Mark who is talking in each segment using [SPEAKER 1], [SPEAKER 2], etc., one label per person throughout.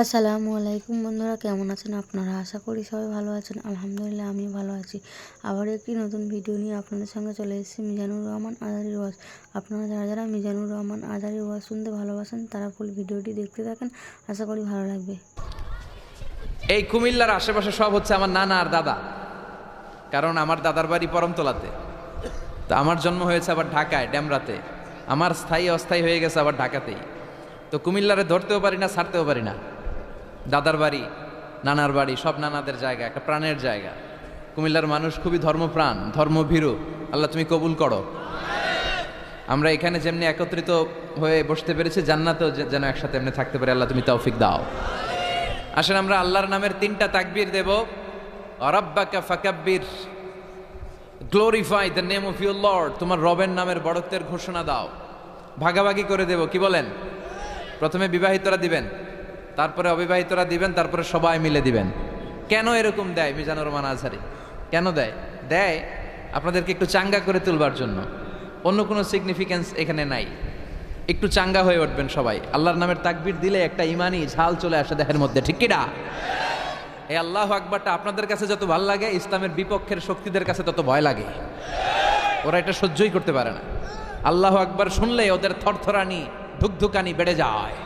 [SPEAKER 1] আসসালামু আলাইকুম বন্ধুরা, কেমন আছেন আপনারা? আশা করি সবাই ভালো আছেন। আলহামদুলিল্লাহ আমি ভালো আছি। আবার একটি নতুন ভিডিও নিয়ে আপনাদের সঙ্গে চলে এসেছি মিজানুর রহমান আজহারীর ওয়াজ। আপনারা যারা যারা মিজানুর রহমান আজহারীর ওয়াজ শুনতে ভালোবাসেন তারা ফুল ভিডিওটি দেখতে থাকেন, আশা করি ভালো লাগবে।
[SPEAKER 2] এই কুমিল্লার আশেপাশে সব হচ্ছে আমার নানা আর দাদা, কারণ আমার দাদার বাড়ি পরমতলাতে। তো আমার জন্ম হয়েছে আবার ঢাকায় ড্যামরাতে, আমার স্থায়ী অস্থায়ী হয়ে গেছে আবার ঢাকাতেই। তো কুমিল্লারে ধরতেও পারি না, ছাড়তেও পারি না। দাদার বাড়ি, নানার বাড়ি, সব নানাদের জায়গা, একটা প্রাণের জায়গা। কুমিল্লার মানুষ খুবই ধর্মপ্রাণ, ধর্মভীরু। আল্লাহ তুমি কবুল করো। আমরা এখানে যেমনি একত্রিত হয়ে বসতে পেরেছি, জান্নাতেও যেন একসাথে এমনি থাকতে পারি। আল্লাহ তুমি তৌফিক দাও। আসেন আমরা আল্লাহর নামের 3টা তাকবীর দেব। রাব্বাকা ফাকাব্বির, glorify the name of your lord. তোমার রবের নামের বড়ত্বের ঘোষণা দাও। ভাগাভাগি করে দেব, কি বলেন? প্রথমে বিবাহিতরা দিবেন, তারপরে অবিবাহিতরা দিবেন, তারপরে সবাই মিলে দিবেন। কেন এরকম দেয় মিজানুর রহমান আজহারী? কেন দেয়? দেয় আপনাদেরকে একটু চাঙ্গা করে তুলবার জন্য। অন্য কোনো সিগনিফিকেন্স এখানে নাই। একটু চাঙ্গা হয়ে উঠবেন সবাই। আল্লাহর নামের তাকবীর দিলে একটা ইমানি ঝাল চলে আসে দেহের মধ্যে, ঠিক কি না? এই আল্লাহু আকবারটা আপনাদের কাছে যত ভালো লাগে, ইসলামের বিপক্ষের শক্তিদের কাছে তত ভয় লাগে। ওরা এটা সহ্যই করতে পারে না। আল্লাহু আকবার শুনলে ওদের থরথরানি, ধুকধুকানি বেড়ে যায়।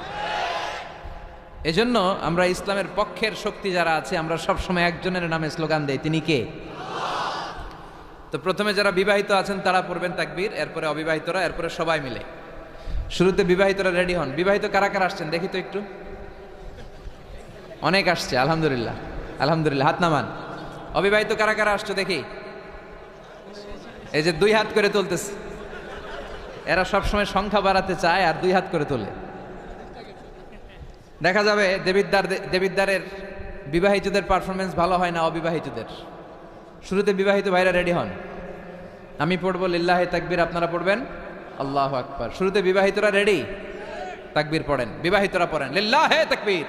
[SPEAKER 2] এজন্য আমরা ইসলামের পক্ষের শক্তি যারা আছে, আমরা সবসময় একজনের নামে স্লোগান দেই, তিনি কে? তো প্রথমে যারা বিবাহিত আছেন তারা পড়বেন তাকবীর, এরপরে অবিবাহিতরা, এরপরে সবাই মিলে। শুরুতে বিবাহিতরা রেডি হন। বিবাহিত কারা কারা আসছেন দেখি তো একটু। অনেক আসছে, আলহামদুলিল্লাহ আলহামদুলিল্লাহ। হাত নামান। অবিবাহিত কারা কারা আসছো দেখি। এই যে 2 হাত করে তুলতেছে, এরা সবসময় সংখ্যা বাড়াতে চায় আর 2 হাত করে তোলে। দেখা যাবে দেবিদ্দারের বিবাহিতদের পারফরমেন্স ভালো হয় না অবিবাহিতদের। শুরুতে বিবাহিত ভাইরা রেডি হন। আমি পড়বো লিল্লাহে তাকবীর, আপনারা পড়বেন আল্লাহু আকবার। শুরুতে বিবাহিতরা রেডি, তাকবীর পড়েন। বিবাহিতরা পড়েন লিল্লাহে তাকবীর।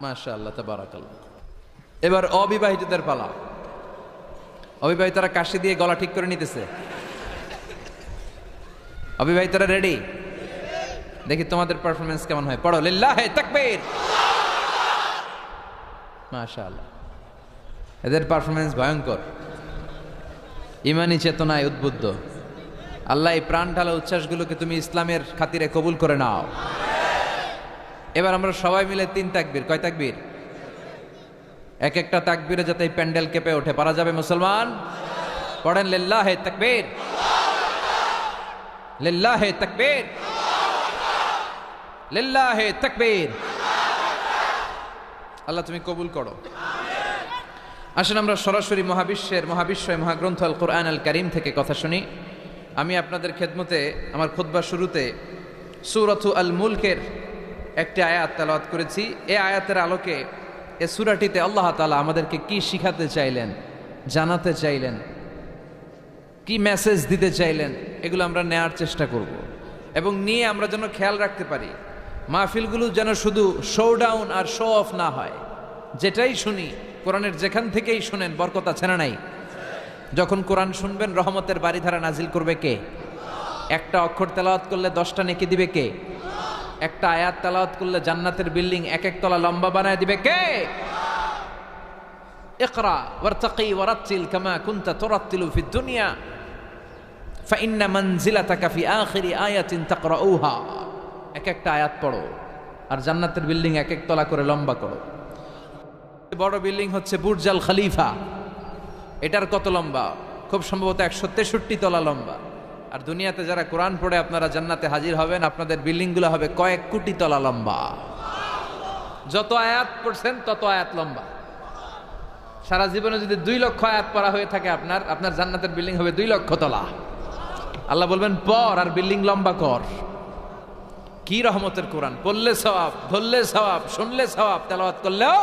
[SPEAKER 2] মাশাআল্লাহ, তাবারাকাল্লাহ। এবার অবিবাহিতদের পালা। অবিবাহিতরা কাশি দিয়ে গলা ঠিক করে নিতেছে। অবিবাহিতরা রেডি? দেখি তোমাদের পারফরমেন্স কেমন হয়। পড়ো লিল্লাহে তাকবীর। মাশাআল্লাহ, এদের পারফরমেন্স ভয়ঙ্কর, ইমানি চেতনায় উদ্বুদ্ধ। আল্লাহ এই প্রাণ ঢালা উচ্ছ্বাসগুলোকে তুমি ইসলামের খাতিরে কবুল করে নাও। এবার আমরা সবাই মিলে 3 তাকবীর। কয় তাকবীর? এক একটা তাকবীরে যাতে এই প্যান্ডেল কেঁপে ওঠে। পারা যাবে মুসলমান? পড়েন লিল্লাহে তাকবীর, লিল্লাহে তাকবীর, লিল্লাহে তাকবীর। আল্লাহ তুমি কবুল করো। আসেন আমরা সরাসরি মহাবিশ্বয় মহাগ্রন্থ আল কোরআন আল কারীম থেকে কথা শুনি। আমি আপনাদের খেদমতে আমার খুতবার শুরুতে সূরাতু আল মুলকের একটি আয়াত তেলাওয়াত করেছি। এই আয়াতের আলোকে এই সূরাটিতে আল্লাহ তাআলা আমাদেরকে কি শিখাতে চাইলেন, জানাতে চাইলেন, কি মেসেজ দিতে চাইলেন, এগুলো আমরা নেয়ার চেষ্টা করব এবং নিয়ে আমরা যেন খেয়াল রাখতে পারি মাহফিলগুলো যেন শুধু শো ডাউন আর শো অফ না হয়। যেটাই শুনি কোরআনের যেখান থেকেই শুনেন বরকত আছে না নাই? যখন কোরআন শুনবেন রহমতের বাড়িধারা নাজিল করবে কে? একটা অক্ষর তেলাওয়াত করলে 10টা নেকি দিবে কে? একটা আয়াত তেলাওয়াত করলে জান্নাতের বিল্ডিং 1 তলা লম্বা বানায় দিবে কে? ইকরা ওয়ারতাকি ওয়ারাতিল কামা কুনতা তুরাতিলু ফিদ দুনিয়া ফাইন্না মানজিলাতাকা ফি আখিরি আয়াতিন তাকরাউহা। একটা আয়াত পড়ো আর জান্নাতের বিল্ডিং 1 তলা করে লম্বা করো। বড় বিল্ডিং হচ্ছে বুর্জ আল খলিফা। এটার কত লম্বা? খুব সম্ভবত 163 তলা লম্বা। আর দুনিয়াতে যারা কোরআন পড়ে আপনারা জান্নাতে হাজির হবেন, আপনাদের বিল্ডিংগুলো হবে কয়েক কোটি তলা লম্বা। যত আয়াত পড়ছেন তত আয়াত লম্বা। সারা জীবনে যদি 2 লক্ষ আয়াত পড়া হয়ে থাকে আপনার জান্নাতের বিল্ডিং হবে 2 লক্ষ তলা। আল্লাহ বলবেন পড় আর বিল্ডিং লম্বা কর। কি রহমতের কোরআন! পড়লে সওয়াব, ধরলে সওয়াব, শুনলে সওয়াব, তেলাওয়াত করলেও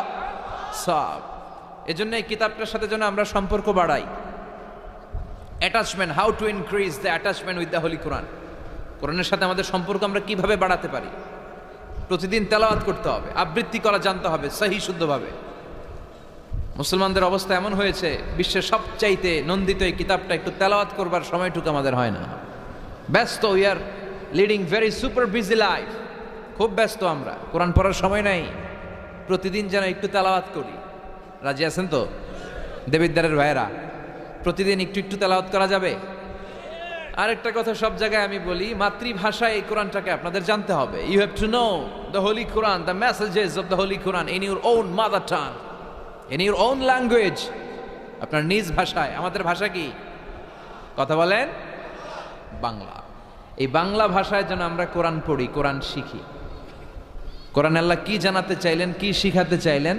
[SPEAKER 2] সওয়াব। এজন্য এই কিতাবটার সাথে যেন আমরা সম্পর্ক বাড়াই। Attachment, how to increase the attachment with the holy Quran. কোরআনের সাথে আমাদের সম্পর্ক আমরা কিভাবে বাড়াতে পারি? প্রতিদিন তেলাওয়াত করতে হবে, আবৃত্তি করা জানতে হবে সহি শুদ্ধভাবে। মুসলমানদের অবস্থা এমন হয়েছে, বিশ্বের সবচাইতে নন্দিত এই কিতাবটা একটু তেলাওয়াত করবার সময়টুকু আমাদের হয় না। ব্যস্ত, we are leading very super busy life. খুব ব্যস্ত আমরা, কোরআন পড়ার সময় নাই। প্রতিদিন যেন একটু তেলাওয়াত করি। রাজি আছেন তো দেবিদ্বারের ভাইয়েরা? প্রতিদিন একটু একটু তেলাওয়াত করা যাবে? আরেকটা কথা সব জায়গায় আমি বলি, মাতৃভাষায় এই কোরআনটাকে আপনাদের জানতে হবে। You have to know the holy Quran, the messages of the holy Quran in your own mother tongue, in your own language, আপনার নিজ ভাষায়। আমাদের ভাষা কি? কথা বলেন বাংলা। এই বাংলা ভাষায় যেন আমরা কোরআন পড়ি, কোরআন শিখি। কোরআন আল্লাহ কি জানাতে চাইলেন, কি শিখাতে চাইলেন,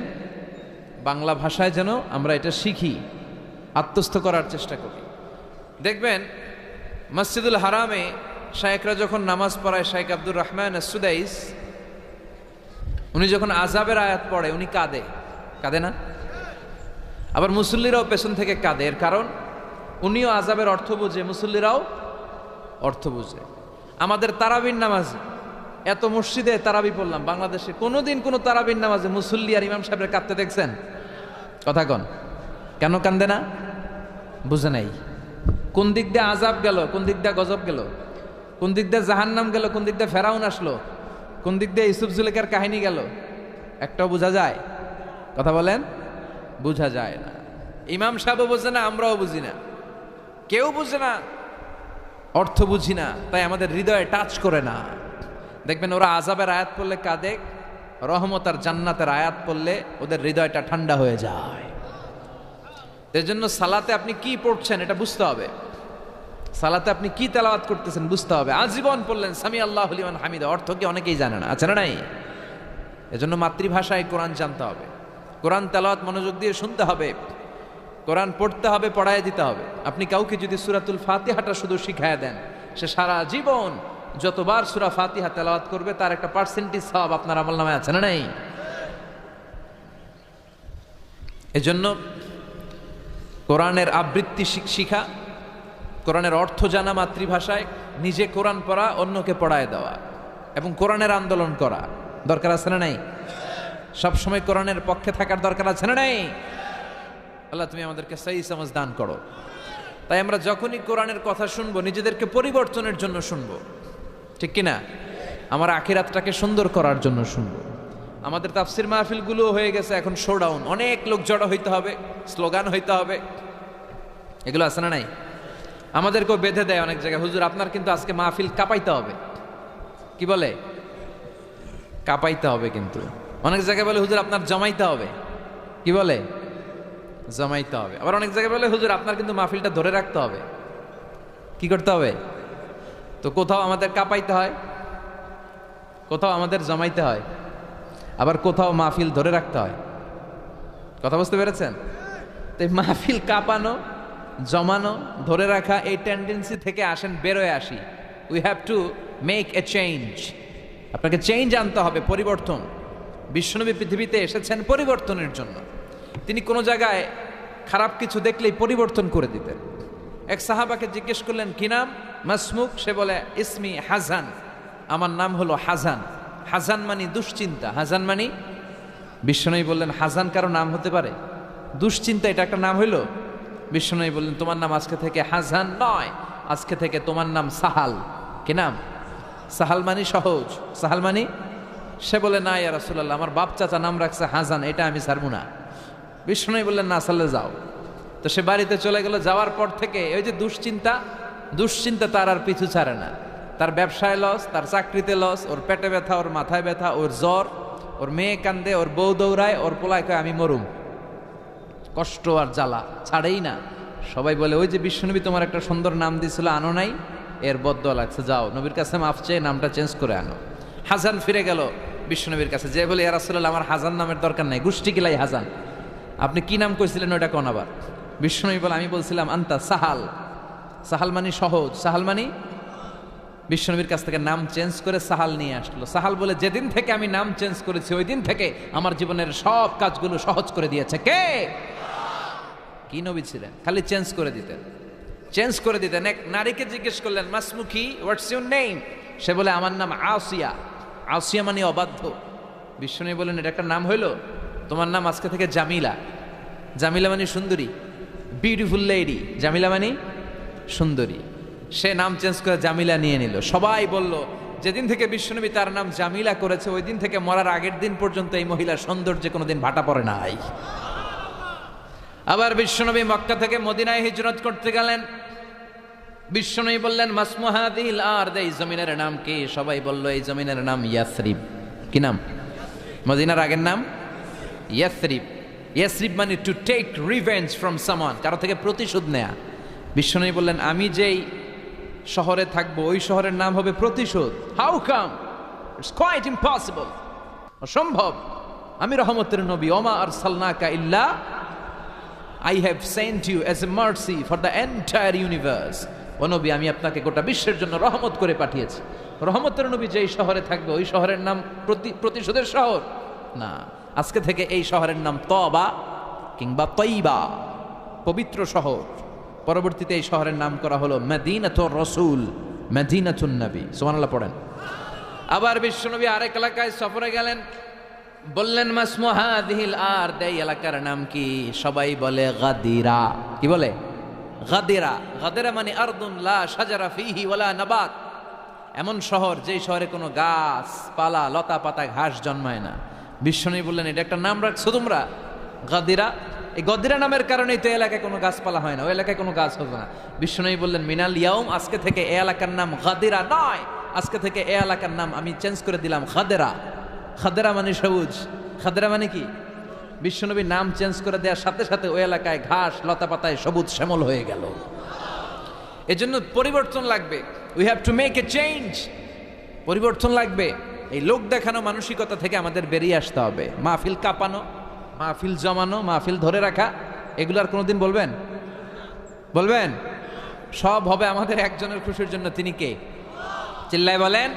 [SPEAKER 2] বাংলা ভাষায় যেন আমরা এটা শিখি, আত্মস্থ করার চেষ্টা করি। দেখবেন মসজিদুল হারামে শায়েখরা যখন নামাজ পড়ায়, শাইখ আব্দুর রহমান সুদাইস, উনি যখন আযাবের আয়াত পড়ে উনি কাঁদে, কাঁদে না? আবার মুসল্লিরাও পেছন থেকে কাঁদে। এর কারণ উনিও আযাবের অর্থ বুঝে, মুসল্লিরাও অর্থ বুঝে। আমাদের তারাবির নামাজে, এত মসজিদে তারাবি পড়লাম বাংলাদেশে, কোনোদিন কোনো তারাবির নামাজে মুসল্লি আর ইমাম সাহেবের কাঁদতে দেখছেন? কথা কন, কেন কান্দে না? বুঝে নাই কোন দিক দিয়ে আযাব গেল, কোন দিক দিয়ে গজব গেল, কোন দিক দিয়ে জাহান্নাম গেল, কোন দিক দিয়ে ফেরাউন আসলো, কোন দিক দিয়ে ইউসুফ জুলেখার কাহিনী গেল, একটাও বোঝা যায়? কথা বলেন, বোঝা যায় না। ইমাম সাহেবও বোঝে না, আমরাও বুঝি না, কেউ বুঝে না, অর্থ বুঝি না, তাই আমাদের হৃদয়ে টাচ করে না। দেখবেন ওরা আযাবের আয়াত পড়লে কাঁদে, রহমত আর জান্নাতের আয়াত পড়লে ওদের হৃদয়টা ঠান্ডা হয়ে যায়। এর জন্য সালাতে আপনি কি পড়ছেন এটা বুঝতে হবে, সালাতে আপনি কি তেলাওয়াত করতেছেন বুঝতে হবে। আজীবন পড়লেন সামি আল্লাহু লিমান হামিদা, অর্থ কি অনেকেই জানে না, আছে না নাই? এজন্য মাতৃভাষায় কোরআন জানতে হবে, কোরআন তেলাওয়াত মনোযোগ দিয়ে শুনতে হবে, কোরআন পড়তে হবে, পড়ায় দিতে হবে। আপনি কাউকে যদি সূরাতুল ফাতিহাটা শুধু শিখায় দেন, সে সারা জীবন যতবার সূরা ফাতিহা তেলাওয়াত করবে তার একটা পার্সেন্টেজ সওয়াব আপনার আমলনামায় আছে না নাই? এজন্য কোরআনের আবৃত্তি শিখা, কোরআনের অর্থ জানা মাতৃভাষায়, নিজে কোরআন পড়া, অন্যকে পড়ায় দেওয়া, এবং কোরআনের আন্দোলন করা দরকার আছে না নাই? সবসময় কোরআনের পক্ষে থাকার দরকার আছে না নাই? আল্লাহ তুমি আমাদেরকে সহি সমাজ দান করো। তাই আমরা যখনই কোরআনের কথা শুনবো নিজেদেরকে পরিবর্তনের জন্য শুনবো, ঠিক কিনা? আমার আখিরাতটাকে সুন্দর করার জন্য শুনবো। আমাদের তাফসির মাহফিলগুলো হয়ে গেছে এখন শোডাউন, অনেক লোক জড়ো হইতে হবে, স্লোগান হইতে হবে, এগুলো আছে না নাই? আমাদেরকেও বেঁধে দেয় অনেক জায়গায়, হুজুর আপনার কিন্তু আজকে মাহফিল কাঁপাইতে হবে। কি বলে? কাঁপাইতে হবে। কিন্তু অনেক জায়গায় বলে হুজুর আপনার জমাইতে হবে। কি বলে? জমাইতে হবে। আবার অনেক জায়গায় বলে হুজুর আপনার কিন্তু মাহফিলটা ধরে রাখতে হবে। কি করতে হবে? তো কোথাও আমাদের কাঁপাইতে হয়, কোথাও আমাদের জমাইতে হয়, আবার কোথাও মাহফিল ধরে রাখতে হয়। কথা বুঝতে পেরেছেন? তাই মাহফিল কাঁপানো, জমানো, ধরে রাখা, এই টেন্ডেন্সি থেকে আসেন, বেরোয় আসি। We have to make a change. আপনাকে চেঞ্জ আনতে হবে, পরিবর্তন। বিশ্বনবী পৃথিবীতে এসেছেন পরিবর্তনের জন্য। তিনি কোনো জায়গায় খারাপ কিছু দেখলেই পরিবর্তন করে দিতেন। এক সাহাবাকে জিজ্ঞেস করলেন কি নাম? মাসমুক? সে বলে ইসমি হাজান, আমার নাম হলো হাজান। হাজান মানে দুশ্চিন্তা। হাজান মানে? বিশ্বনবী বললেন হাজান কারো নাম হতে পারে? দুশ্চিন্তা এটা একটা নাম হইল? বিশ্বনবী বললেন তোমার নাম আজকে থেকে হাজান নয়, আজকে থেকে তোমার নাম সাহাল। কি নাম? সাহাল মানে সহজ। সাহাল মানে? সে বলে না ইয়া রাসূলুল্লাহ, আমার বাপ চাচা নাম রাখছে হাজান, এটা আমি ছাড়বো না। বিশ্বনবী বললেন না, সাল্লে যাও। তো সে বাড়িতে চলে গেল। যাওয়ার পর থেকে ওই যে দুশ্চিন্তা তার আর পিছু ছাড়ে না। তার ব্যবসায় লস, তার চাকরিতে লস, ওর পেটে ব্যথা, ওর মাথায় ব্যথা, ওর জ্বর, ওর মেয়ে কান্দে, ওর বউ দৌড়ায়, ওর পোলায় কয় আমি মরুম। কষ্ট আর জ্বালা ছাড়েই না। সবাই বলে ওই যে বিশ্বনবী তোমার একটা সুন্দর নাম দিয়েছিল, আনো নাই, এর বদদোয়া লাগছে, যাও নবীর কাছে মাফ চেয়ে নামটা চেঞ্জ করে আনো। হাজান ফিরে গেল বিশ্বনবীর কাছে, যে বলে ইয়া রাসূলুল্লাহ আমার হাজান নামের দরকার নাই, গোষ্ঠী কিলাই হাজান, আপনি কি নাম কইছিলেন ওটা কোন? আবার বিশ্বনবী বলে আমি বলছিলাম আন্তা সাহাল। সাহাল মানে সহজ। সাহাল মানে? বিশ্বনবীর কাছ থেকে নাম চেঞ্জ করে সাহাল নিয়ে আসলো। সাহাল বলে যেদিন থেকে আমি নাম চেঞ্জ করেছি ওই দিন থেকে আমার জীবনের সব কাজগুলো সহজ করে দিয়েছে। কে? কি নবী ছিলেন? খালি চেঞ্জ করে দিতেন, চেঞ্জ করে দিতেন। এক নারীকে জিজ্ঞেস করলেন মাসমুখী, হোয়াটস ইউর নেম? সে বলে আমার নাম আসিয়া। আসিয়া মানে অবাধ্য। বিশ্বনবী বলেন এটা একটা নাম হইল? তোমার নাম আজকে থেকে জামিলা। জামিলা মানে সুন্দরী, বিউটিফুল লেডি। জামিলা মানে সুন্দরী। সে নাম চেঞ্জ করে জামিলা নিয়ে নিল। সবাই বলল যেদিন থেকে বিশ্বনবী তার নাম জামিলা করেছে ওই দিন থেকে মরার আগের দিন পর্যন্ত এই মহিলার সৌন্দর্যে কোনোদিন ভাটা পড়ে নাই। আবার বিশ্বনবী মক্কা থেকে মদিনায় হিজরত করতে গেলেন। বিশ্বনবী বললেন মাসমু হাযিহিল আরদ, এই জমিনের নাম কি? সবাই বলল এই জমিনের নাম ইয়াসরিব। কি নাম? মদিনার আগের নাম ইয়াসরিব। ইয়াসরিব মানে to take revenge from someone, কারো থেকে প্রতিশোধ নেয়া। বিশ্বনবী বললেন আমি যেই শহরে থাকবো ওই শহরের নাম হবে প্রতিশোধ। How come? It's quite impossible, অসম্ভব। আমি রহমতের নবী, ওমা আরসালনাকা ইল্লা I have sent you as a mercy for the entire universe. ও নবী, আমি আপনাকে গোটা বিশ্বের জন্য রহমত করে পাঠিয়েছি। রহমতের নবী যেই শহরে থাকবে ওই শহরের নাম প্রতিশোধের শহর না। আজকে থেকে এই শহরের নাম তবা কিংবা তৈবা, পবিত্র শহর। পরবর্তীতে এই শহরের নাম করা হলো মদিনাতুর রাসূল, মদিনাতুন নবী। সুবহানাল্লাহ পড়েন। আবার বিশ্বনবী আরেক এলাকায় সফরে গেলেন। বললেন মাসমু হাযিহিল আরদ, এই এলাকার নাম কি? সবাই বলে গাদিরা। কি বলে? গাদিরা। গাদিরা মানে আরদুন লা শাজারা ফিহি ওয়ালা নাবাত, এমন শহর যেই শহরে কোনো গাছ পালা লতা পাতা ঘাস জন্মায় না। বিশ্বনবী বললেন এটা একটা নাম রাখছো তোমরা গাদিরা। এই গদিরা নামের কারণেই তো এলাকায় কোনো গাছপালা হয় না, ওই এলাকায় কোনো গাছ হবে না। বিশ্বনবী বললেন মিনাল ইয়াউম, আজকে থেকে এই এলাকার নাম গাদিরা নয়, আজকে থেকে এই এলাকার নাম আমি চেঞ্জ করে দিলাম খাদেরা। খাদেরা মানে সবুজ। খাদেরা মানে কি? বিশ্বনবী নাম চেঞ্জ করে দেওয়ার সাথে সাথে ওই এলাকায় ঘাস লতা পাতায় সবুজ শ্যামল হয়ে গেল। এজন্য পরিবর্তন লাগবে। We have to make a change. পরিবর্তন লাগবে। এই লোক দেখানো মানসিকতা থেকে আমাদের বেরিয়ে আসতে হবে। মাহফিল কাঁপানো, মাহফিল জমানো, মাহফিল ধরে রাখা, এগুলো আর কোনোদিন বলবেন? বলবেন? সব হবে আমাদের একজনের খুশির জন্য। তিনি কে? চিল্লায় বলেন।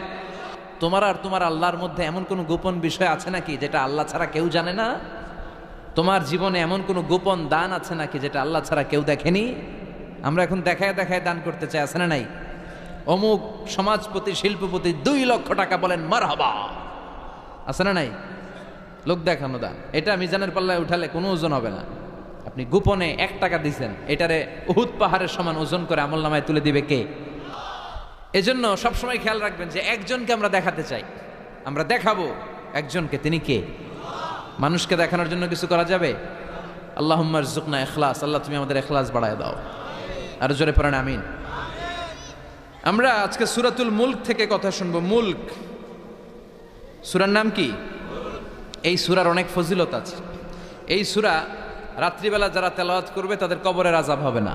[SPEAKER 2] তোমার আর তোমার আল্লাহর মধ্যে এমন কোনো গোপন বিষয় আছে নাকি যেটা আল্লাহ ছাড়া কেউ জানে না? তোমার জীবনে এমন কোনো গোপন দান আছে নাকি যেটা আল্লাহ ছাড়া কেউ দেখেনি? আমরা এখন দেখায় দেখায় দান করতে চাই, আছে না নাই? অমুক সমাজপতি শিল্পপতি 2 লক্ষ টাকা বলেন মারহাবা, আছে না নাই? লোক দেখানো দান। এটা মিজানের পাল্লায় উঠালে কোনো ওজন হবে না। আপনি গোপনে 1 টাকা দিচ্ছেন, এটারে উহুদ পাহাড়ের সমান ওজন করে আমলনামায় তুলে দিবে কে? এজন্য সবসময় খেয়াল রাখবেন যে একজনকে আমরা দেখাতে চাই, আমরা দেখাবো একজনকে। তিনি কে? মানুষকে দেখানোর জন্য কিছু করা যাবে? আল্লাহুম্মা রযুকনা ইখলাস। আল্লাহ তুমি আমাদের ইখলাস বাড়ায় দাও। আর জোরে পড়েন আমিন। আমরা আজকে সূরাতুল মুলক থেকে কথা শুনবো। মুলক সূরার নাম কি? এই সূরার অনেক ফজিলত আছে। এই সূরা রাত্রিবেলা যারা তেলাওয়াত করবে তাদের কবরের আযাব হবে না।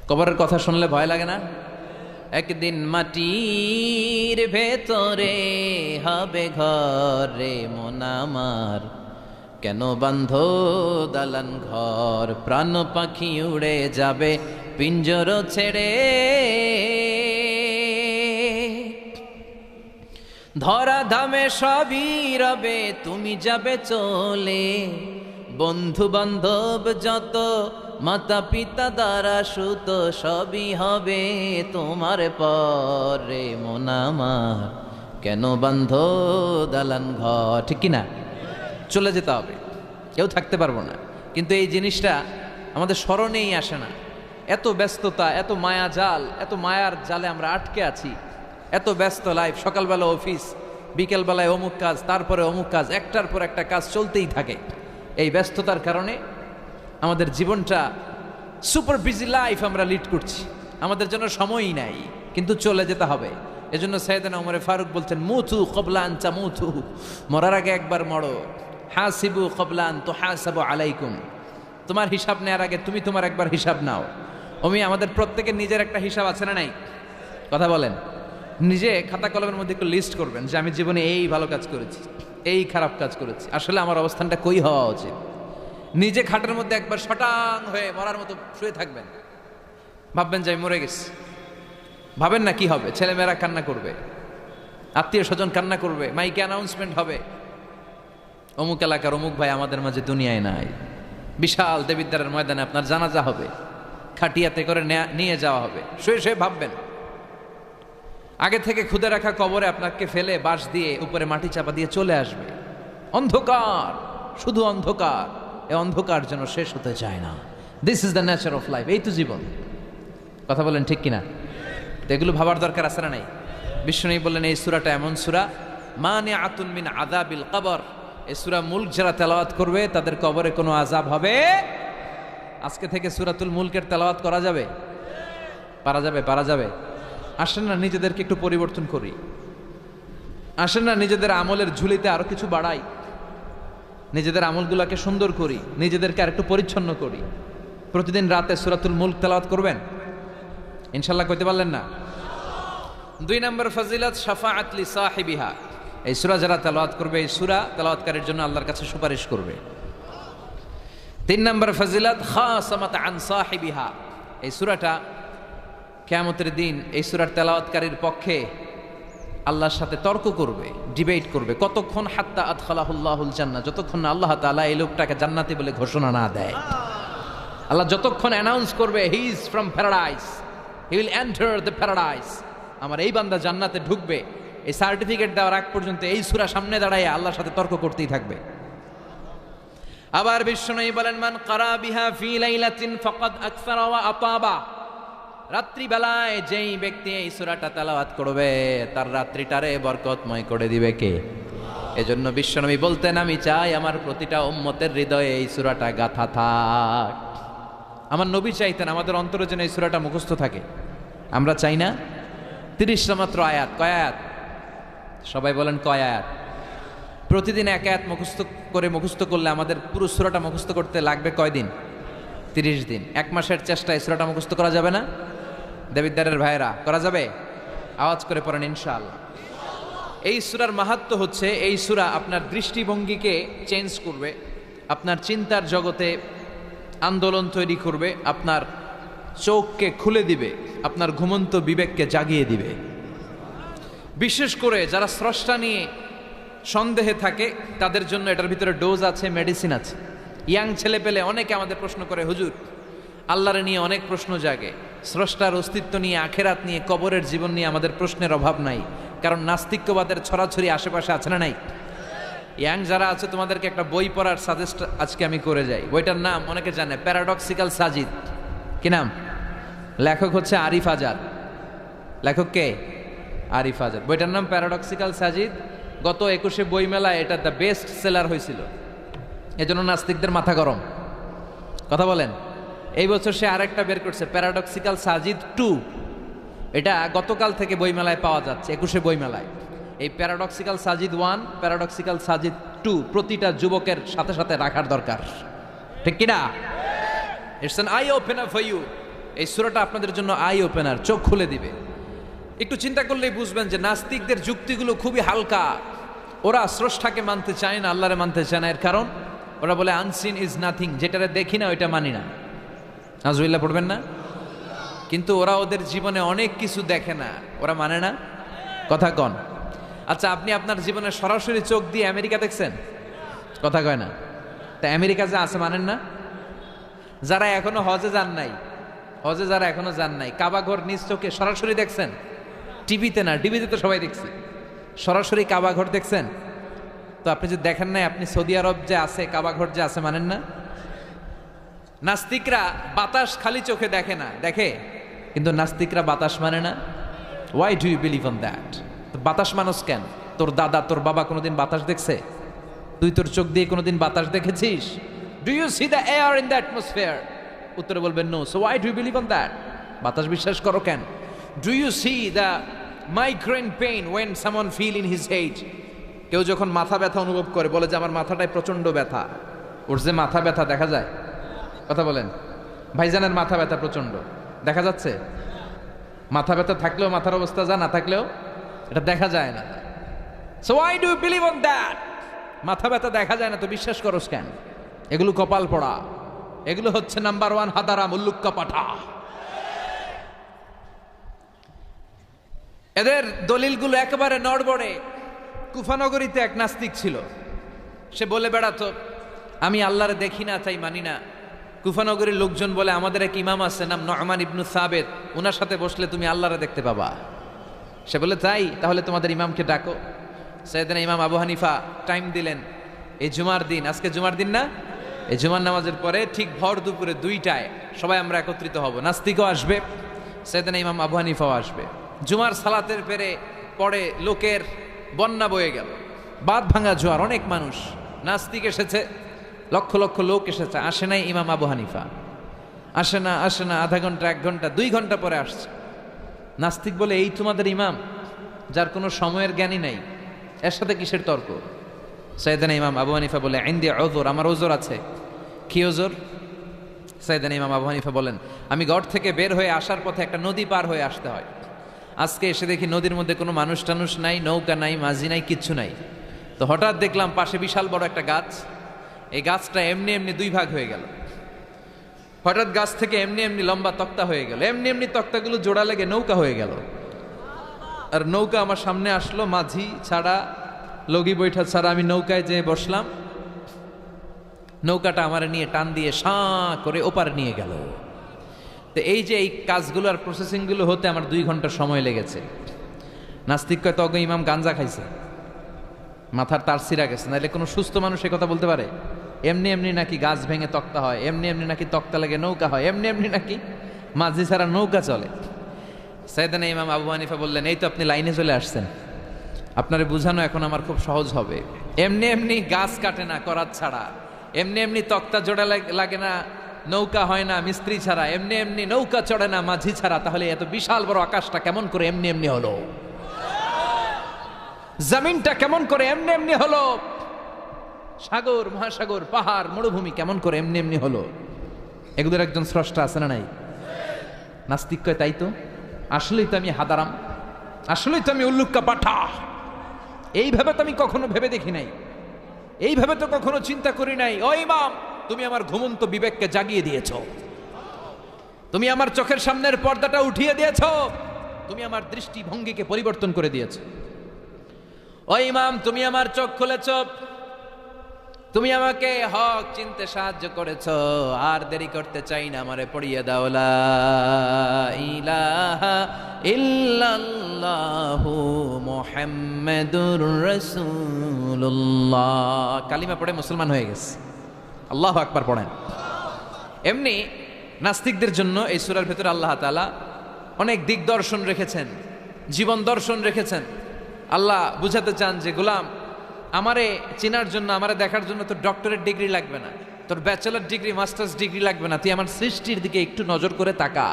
[SPEAKER 2] কবরের কথা শুনলে ভয় লাগে না? একদিন মাটির ভেতরে হবে ঘর রে মন আমার, কেন বান্ধ দালান ঘর, প্রাণ পাখি উড়ে যাবে পিঞ্জর ছেড়ে, ধরা ধামে সবই রবে তুমি যাবে চলে, বন্ধু বান্ধব যত মাতা পিতা দ্বারা সুত সবই হবে তোমার পরে মন আমার, কেন বান্ধ দালান ঘর। ঠিক কিনা? চলে যেতে হবে, কেউ থাকতে পারবো না। কিন্তু এই জিনিসটা আমাদের স্মরণেই আসে না। এত ব্যস্ততা, এত মায়া জাল, এত মায়ার জালে আমরা আটকে আছি। এত ব্যস্ত লাইফ, সকালবেলা অফিস, বিকেলবেলায় অমুক কাজ, তারপরে অমুক কাজ, একটার পর একটা কাজ চলতেই থাকে। এই ব্যস্ততার কারণে আমাদের জীবনটা সুপার বিজি লাইফ আমরা লিড করছি, আমাদের জন্য সময়ই নাই। কিন্তু চলে যেতে হবে। এজন্য সাইয়েদনা ওমরে ফারুক বলছেন মুতু ক্বাবলা আন তামুতু, মরার আগে একবার মরো। হাসিবু ক্বাবলা আন তুহাসাবু আলাইকুম, তোমার হিসাব নেওয়ার আগে তুমি তোমার একবার হিসাব নাও। আমাদের প্রত্যেকের নিজের একটা হিসাব আছে না নাই? কথা বলেন। নিজে খাতা কলমের মধ্যে একটু লিস্ট করবেন যে আমি জীবনে এই ভালো কাজ করেছি, এই খারাপ কাজ করেছি, আসলে আমার অবস্থানটা কই হওয়া উচিত। নিজে খাটের মধ্যে একবার শটাং হয়ে মরার মতো শুয়ে থাকবেন, ভাববেন যে আমি মরে গেছি। ভাবেন না কি হবে? ছেলেমেয়েরা কান্না করবে, আত্মীয় স্বজন কান্না করবে, মাইকে অ্যানাউন্সমেন্ট হবে অমুক এলাকার অমুক ভাই আমাদের মাঝে দুনিয়ায় নাই। বিশাল দেবিদ্বারের ময়দানে আপনার জানাজা হবে, খাটিয়াতে করে নিয়ে যাওয়া হবে। শুয়ে শুয়ে ভাববেন, আগে থেকে খুদে রাখা কবরে আপনাকে ফেলে বাঁশ দিয়ে উপরে মাটি চাপা দিয়ে চলে আসবে। অন্ধকার, শুধু অন্ধকার। এই অন্ধকার যেন শেষ হতে চায় না। This is the nature of life. এই তো জীবন। কথা বলেন ঠিক কিনা? তো এগুলো ভাবার দরকার আছে না নাই? বিষ্ণু বললেন এই সূরাটা এমন সূরা মানিআতুন মিন আযাবিল কবর, এই সূরা মুলক যারা তেলাওয়াত করবে তাদের কবরে কোনো আযাব হবে। আজকে থেকে সূরাতুল মুলকের তেলাওয়াত করা যাবে? পারা যাবে। আসেন না নিজেদেরকে একটু পরিবর্তন করি, আসেন না নিজেদের আমলের ঝুলিতে আরো কিছু বাড়াই, নিজেদের আমলগুলোকে সুন্দর করি, নিজেদেরকে আর একটু পরিচ্ছন্ন করি। প্রতিদিন রাতে সূরাতুল মুলক তেলাওয়াত করবেন ইনশাআল্লাহ, কইতে পারলেন না? 2 নম্বর ফজিলত শাফাআত লি সাহিবিহা, এই সূরা যারা তেলাওয়াত করবে এই সূরা তেলাওয়াতকারীর জন্য আল্লাহর কাছে সুপারিশ করবে। 3 নম্বর ফজিলত খাসামাত আন সাহিবিহা, এই সূরাটা কিয়ামতের দিন এই সূরার তেলাওয়াতকারীর পক্ষে আল্লাহর সাথে তর্ক করবে, ডিবেট করবে। কতক্ষণ? হাত্তা আদখালাহুল্লাহুল জান্নাহ, যতক্ষণ না আল্লাহ তাআলা এই লোকটাকে জান্নাতি বলে ঘোষণা না দেয়। আল্লাহ যতক্ষণ অ্যানাউন্স করবে he is from paradise, he will enter the paradise, আমার এই বান্দা জান্নাতে ঢুকবে, এই সার্টিফিকেট দেওয়ার আগ পর্যন্ত এই সূরা সামনে দাঁড়ায় আল্লাহর সাথে তর্ক করতেই থাকবে। আবার বিষ্ণু বলেন মান কারা বিহা ফি লাইলাতিন ফাকাদ আকসারা ওয়া আতাবা, রাত্রিবেলায় যেই ব্যক্তি এই সূরাটা তেলাওয়াত করবে তার রাত্রিটারে বরকতময় করে দিবে কে? এজন্য বিশ্বনবী বলতেন আমি চাই আমার প্রতিটা উম্মতের হৃদয়ে এই সূরাটা গাথা থাক। আমার নবী চাইতেন আমাদের অন্তরে যেন এই সূরাটা মুখস্থ থাকে। আমরা চাই না? 30টা মাত্র আয়াত। কয় আয়াত? সবাই বলেন কয় আয়াত? প্রতিদিন এক আয়াত মুখস্থ করলে আমাদের পুরো সূরাটা মুখস্থ করতে লাগবে কয় দিন? 30 দিন। 1 মাসের চেষ্টায় সূরাটা মুখস্থ করা যাবে না? দেবিদ্দারের ভাইরা করা যাবে? আওয়াজ করে পড়েন ইনশাআল্লাহ। এই সূরার মাহাত্ম্য হচ্ছে এই সূরা আপনার দৃষ্টিভঙ্গিকে চেঞ্জ করবে, আপনার চিন্তার জগতে আন্দোলন তৈরি করবে, আপনার চোখকে খুলে দিবে, আপনার ঘুমন্ত বিবেককে জাগিয়ে দিবে। বিশেষ করে যারা স্রষ্টা নিয়ে সন্দেহে থাকে তাদের জন্য এটার ভিতরে ডোজ আছে, মেডিসিন আছে। ইয়াং ছেলে পেলে অনেকে আমাদের প্রশ্ন করে হুজুর আল্লাহরে নিয়ে অনেক প্রশ্ন জাগে, স্রষ্টার অস্তিত্ব নিয়ে, আখেরাত নিয়ে, কবরের জীবন নিয়ে আমাদের প্রশ্নের অভাব নাই, কারণ নাস্তিক্যবাদের ছড়াছড়ি আশেপাশে আছে না নাই? ইয়াং যারা আছে তোমাদেরকে একটা বই পড়ার সাজেস্ট আজকে আমি করে যাই। বইটার নাম অনেকে জানে, প্যারাডক্সিক্যাল সাজিদ। কি নাম? লেখক হচ্ছে আরিফ আজাদ। লেখক কে? আরিফ আজাদ। বইটার নাম প্যারাডক্সিক্যাল সাজিদ। গত 21শে বই মেলায় এটা দ্য বেস্ট সেলার হয়েছিল, এজন্য নাস্তিকদের মাথা গরম। কথা বলেন। এই বছর সে আরেকটা বের করছে, প্যারাডক্সিক্যাল সাজিদ 2। এটা গতকাল থেকে বইমেলায় পাওয়া যাচ্ছে, 21শে বইমেলায়। এই প্যারাডক্সিক্যাল সাজিদ 1, প্যারাডক্সিক্যাল সাজিদ 2 প্রতিটা যুবকের সাথে সাথে রাখার দরকার, ঠিক কিনা? It's an eye opener for you. এই সূরাটা আপনাদের জন্য আই ওপেনার, চোখ খুলে দিবে। একটু চিন্তা করলেই বুঝবেন যে নাস্তিকদের যুক্তিগুলো খুবই হালকা। ওরা স্রষ্টাকে মানতে চায় না, আল্লাহরে মানতে চায় না। এর কারণ ওরা বলে আনসিন ইজ নাথিং, যেটারে দেখি না ওইটা মানি না। নাজুবিল্লাহ পড়বেন না? কিন্তু ওরা ওদের জীবনে অনেক কিছু দেখে না, ওরা মানে না। কথা কন। আচ্ছা, আপনি আপনার জীবনে সরাসরি চোখ দিয়ে আমেরিকা দেখছেন? কথা কয় না। তা আমেরিকা যে আছে মানেন না? যারা এখনো হজে যান নাই, যারা এখনো যান নাই, কাবা ঘর নিজ চোখে সরাসরি দেখছেন? টিভিতে না, টিভিতে তো সবাই দেখছে। সরাসরি কাবা ঘর দেখছেন? তো আপনি যে দেখেন নাই, আপনি সৌদি আরব যে আছে কাবা ঘর যে আছে মানেন না? নাস্তিকরা বাতাস খালি চোখে দেখে না, দেখে, কিন্তু নাস্তিকরা বাতাস মানে না। Why do you believe on that? বাতাস মানুষ কেন? তোর দাদা তোর বাবা কোনোদিন বাতাস দেখছে? তুই তোর চোখ দিয়ে কোনোদিন বাতাস দেখেছিস? Do you see the air in the atmosphere? উত্তরে বলবেন no. So why do you believe on that? বাতাস বিশ্বাস করো কেন? Do you see the migraine pain when someone feel in his head? কেউ যখন মাথা ব্যথা অনুভব করে বলে যে আমার মাথাটায় প্রচন্ড ব্যথা। ওর যে মাথা ব্যথা দেখা যায়? কথা বলেন। ভাইজানের মাথা ব্যথা প্রচন্ড দেখা যাচ্ছে? মাথা ব্যথা থাকলেও মাথার অবস্থা যা, না থাকলেও এটা দেখা যায় না। So why do you believe on that? মাথা ব্যথা দেখা যায় না তো বিশ্বাস করস কেন? এগুলো কপাল পড়া, এগুলো হচ্ছে নাম্বার 1 হাদারা মুল্লুক্কা পাঠা। এদের দলিলগুলো একেবারে নড়বড়ে। কুফানগরীতে এক নাস্তিক ছিল, সে বলে বেড়াতো আমি আল্লাহরে দেখি না তাই মানি না। কুফানগরীর লোকজন বলে আমাদের এক ইমাম আছে নাম নু'মান ইবনু সাবেত, ওনার সাথে বসলে তুমি আল্লাহরে দেখতে পাবা। সে বলে তাই, তাহলে তোমাদের ইমামকে ডাকো। সাইয়েদনা ইমাম আবু হানিফা টাইম দিলেন, এই জুমার দিন, আজকে জুমার দিন না, এই জুমার নামাজের পরে ঠিক ভর দুপুরে 2টায় সবাই আমরা একত্রিত হব। নাস্তিকও আসবে, সাইয়েদনা ইমাম আবু হানিফাও আসবে। জুমার সালাতের পরে পরে লোকের বন্যা বয়ে গেল, বাঁধ ভাঙা জোয়ার, অনেক মানুষ, নাস্তিক এসেছে, লক্ষ লক্ষ লোক এসেছে, আসে নাই ইমাম আবু হানিফা, আসে না, আধা ঘন্টা, 1 ঘন্টা, 2 ঘন্টা পরে আসছে। নাস্তিক বলে, এই তোমাদের ইমাম যার কোনো সময়ের জ্ঞানই নাই, এর সাথে কিসের তর্ক? সাইয়েদানা ইমাম আবু হানিফা বলে, ইনদি উযর, আমার ওজর আছে। কি ওজর? সাইয়েদানা ইমাম আবু হানিফা বলেন, আমি ঘর থেকে বের হয়ে আসার পথে একটা নদী পার হয়ে আসতে হয়। আজকে এসে দেখি নদীর মধ্যে কোনো মানুষ টানুষ নাই, নৌকা নাই, মাঝি নাই, কিচ্ছু নাই। তো হঠাৎ দেখলাম পাশে বিশাল বড় একটা গাছ, এই গাছটা এমনি এমনি 2 ভাগ হয়ে গেল। হঠাৎ গাছ থেকে এমনি এমনি লম্বা তক্তা হয়ে গেল, এমনি এমনি তক্তাগুলো জোড়া লেগে নৌকা হয়ে গেল। আর নৌকা আমার সামনে আসলো, মাঝি ছাড়া, লগি বৈঠা ছাড়া। আমি নৌকায় যেয়ে বসলাম, নৌকাটা আমার নিয়ে টান দিয়ে সাঁ করে ওপারে নিয়ে গেল। তো এই যে এই কাজগুলো আর প্রসেসিংগুলো হতে আমার 2 ঘন্টা সময় লেগেছে। নাস্তিক কয়, তখন ইমাম গাঞ্জা খাইছে, মাথার তার ছিঁড়া গেছে, নাহলে কোনো সুস্থ মানুষ এ কথা বলতে পারে? এমনি এমনি নাকি গাছ ভেঙে তক্তা হয়, এমনি এমনি নাকি তক্তা লেগে নৌকা হয়, এমনি এমনি নাকি মাঝি ছাড়া নৌকা চলে? সাইয়েদানা ইমাম আবু হানিফা বললেন, এই তো আপনি লাইনে চলে আসছেন, আপনারে বুঝানো এখন আমার খুব সহজ হবে। এমনি এমনি গাছ কাটে না করাত ছাড়া, এমনি এমনি তক্তা জোড়া লাগে না, নৌকা হয় না মিস্ত্রি ছাড়া, এমনি এমনি নৌকা চড়ে না মাঝি ছাড়া। তাহলে এত বিশাল বড় আকাশটা কেমন করে এমনি এমনি হলো? জমিনটা কেমন করে এমনি এমনি হলো? সাগর, মহাসাগর, পাহাড়, মরুভূমি কেমন করে এমনি এমনি হলো? এগুলোর একজন স্রষ্টা আছে না নাই? নাস্তিক কয়, তাই তো, আসলেই তো আমি হাদারাম, আসলেই তো আমি উল্লুক্কা পাঠা, এইভাবে তো আমি কখনো ভেবে দেখি নাই, এইভাবে তো কখনো চিন্তা করি নাই। ও ইমাম, তুমি আমার ঘুমন্ত বিবেককে জাগিয়ে দিয়েছ, তুমি আমার চোখের সামনের পর্দাটা উঠিয়ে দিয়েছ, তুমি আমার দৃষ্টিভঙ্গিকে পরিবর্তন করে দিয়েছ। ও ইমাম, তুমি আমার চোখ খুলেছ, তুমি আমাকে হক চিনতে সাহায্য করেছ। আর দেরি করতে চাই না, আমারে পড়িয়ে দাও লা ইলাহা ইল্লাল্লাহু মুহাম্মাদুর রাসূলুল্লাহ। কালিমা পড়ে মুসলমান হয়ে গেছে। আল্লাহু আকবার পড়েন। এমনি নাস্তিকদের জন্য এই সূরার ভেতরে আল্লাহ তাআলা অনেক দিগদর্শন রেখেছেন, জীবন দর্শন রেখেছেন। আল্লাহ বুঝাতে চান যে গোলাম, আমারে চেনার জন্য, আমারে দেখার জন্য তোর ডক্টরেট ডিগ্রি লাগবে না, তোর ব্যাচেলর ডিগ্রি, মাস্টার্স ডিগ্রি লাগবে না। তুই আমার সৃষ্টির দিকে একটু নজর করে তাকা,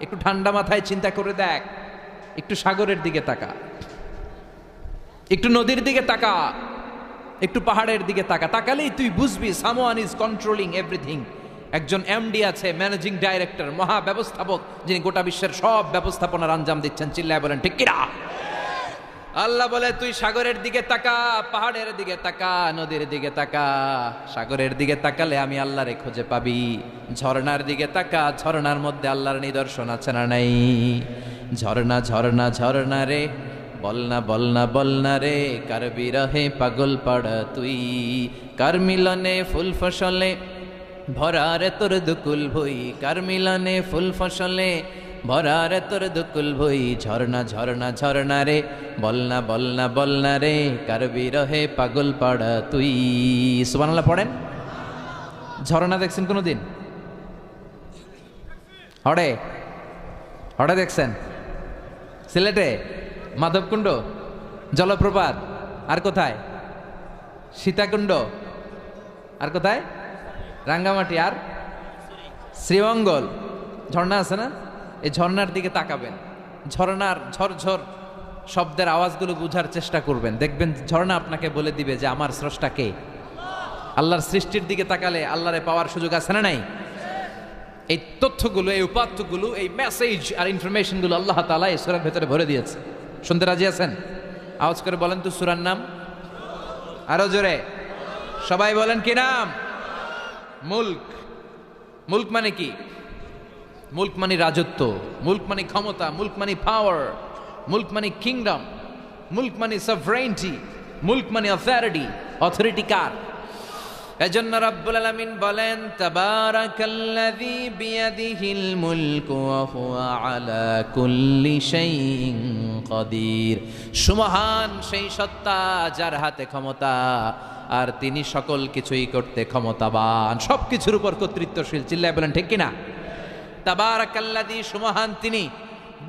[SPEAKER 2] একটু ঠান্ডা মাথায় চিন্তা করে দেখ, একটু সাগরের দিকে তাকা, একটু নদীর দিকে তাকা, একটু পাহাড়ের দিকে তাকা। তাকালেই তুই বুঝবি সামওয়ান ইজ কন্ট্রোলিং এভরিথিং। একজন এমডি আছে, ম্যানেজিং ডাইরেক্টর, মহা ব্যবস্থাপক, যিনি গোটা বিশ্বের সব ব্যবস্থাপনার আঞ্জাম দিচ্ছেন। চিল্লায় বলেন ঠিক কিনা? আল্লাহ বলে, তুই সাগরের দিকে তাকা, পাহাড়ের দিকে তাকা, নদীর দিকে তাকা। সাগরের দিকে তাকালে আমি আল্লাহরে খুঁজে পাবি। ঝর্ণার দিকে তাকা, ঝর্ণার মধ্যে আল্লাহর নিদর্শন আছে না নাই? ঝর্ণা ঝর্ণা ঝর্ণা রে, বলনা বলনা বলনা রে, কার বিরহে পাগল পাড়া তুই, কার মিলনে ফুল ফসলে ভরা রে তোর দুকুল ভুই, কার মিলনে ফুল ফসলে ভরা রে তোর দুকুল ভুই। ঝর্ণা ঝর্ণা ঝর্ণা রে, বলনা বলনা বলনা রে, কার বিরহে পাগল পাড়া তুই। সুবহানাল্লাহ পড়েন। ঝর্ণা দেখছেন কোনোদিন? হড়ে হড়ে দেখছেন? সিলেটে মাধবকুণ্ড জলপ্রপাত, আর কোথায়? সীতাকুণ্ড, আর কোথায়? রাঙ্গামাটি, আর শ্রীমঙ্গল। ঝর্ণা আছে না? এই ঝর্ণার দিকে তাকাবেন, ঝর্ণার ঝরঝর শব্দের আওয়াজগুলো বুঝার চেষ্টা করবেন, দেখবেন ঝর্ণা আপনাকে বলে দিবে যে আমার স্রষ্টা কে। আল্লাহর সৃষ্টির দিকে তাকালে আল্লাহরে পাওয়ার সুযোগ আছে না নাই? এই তথ্যগুলো, এই উপাত্তগুলো, এই মেসেজ আর ইনফরমেশনগুলো আল্লাহ তাআলা এই সূরার ভেতরে ভরে দিয়েছে। শুনতে রাজি আছেন? আওয়াজ করে বলেন তো সূরার নাম, আরো জোরে সবাই বলেন কি নাম? মুলক। মুলক মানে কি? মুলক মানে রাজত্ব, মুলক মানে ক্ষমতা, মুলক মানে পাওয়ার, মুলক মানে কিংডম, মুলক মানে সভরেইনটি, মুলক মানে অথরিটি। অথরিটি কার? এজন্য রব্বুল আলামিন বলেন, তাবারাকাল্লাযী বিয়াদিহিল মুলকু ওয়া হুয়া আলা কুল্লি শাইইন কাদির। সুমহান সেই সত্তা যার হাতে ক্ষমতা, আর তিনি সকল কিছুই করতে ক্ষমতাবান, সবকিছুর উপর কর্তৃত্বশীল। চিল্লায় বলেন ঠিক কিনা? তাবারাকাল্লাযী, সুমহান তিনি,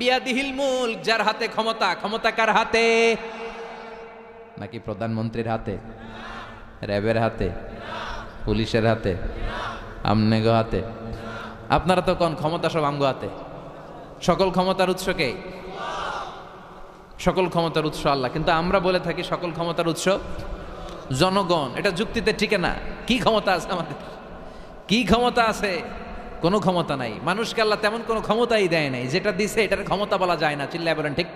[SPEAKER 2] বিয়াদিহিল মুলক, যার হাতে ক্ষমতা। ক্ষমতা কার হাতে? নাকি প্রধানমন্ত্রীর হাতে, র্যাবের হাতে, পুলিশের হাতে, আমনেগো হাতে? আপনারা তো কোন ক্ষমতা সব আমগো হাতে। সকল ক্ষমতার উৎস কে? সকল ক্ষমতার উৎস আল্লাহ। কিন্তু আমরা বলে থাকি সকল ক্ষমতার উৎস জনগণ। এটা যুক্তিতে ঠিক না। কি ক্ষমতা আছে আমাদের? কি ক্ষমতা আছে? কোনো ক্ষমতা নাই। মানুষকে আল্লাহ তেমন কোনো ক্ষমতাই দেয় নাই। যেটা দিছে এটার ক্ষমতা বলা যায় না। চিল্লায় বলেন ঠিক।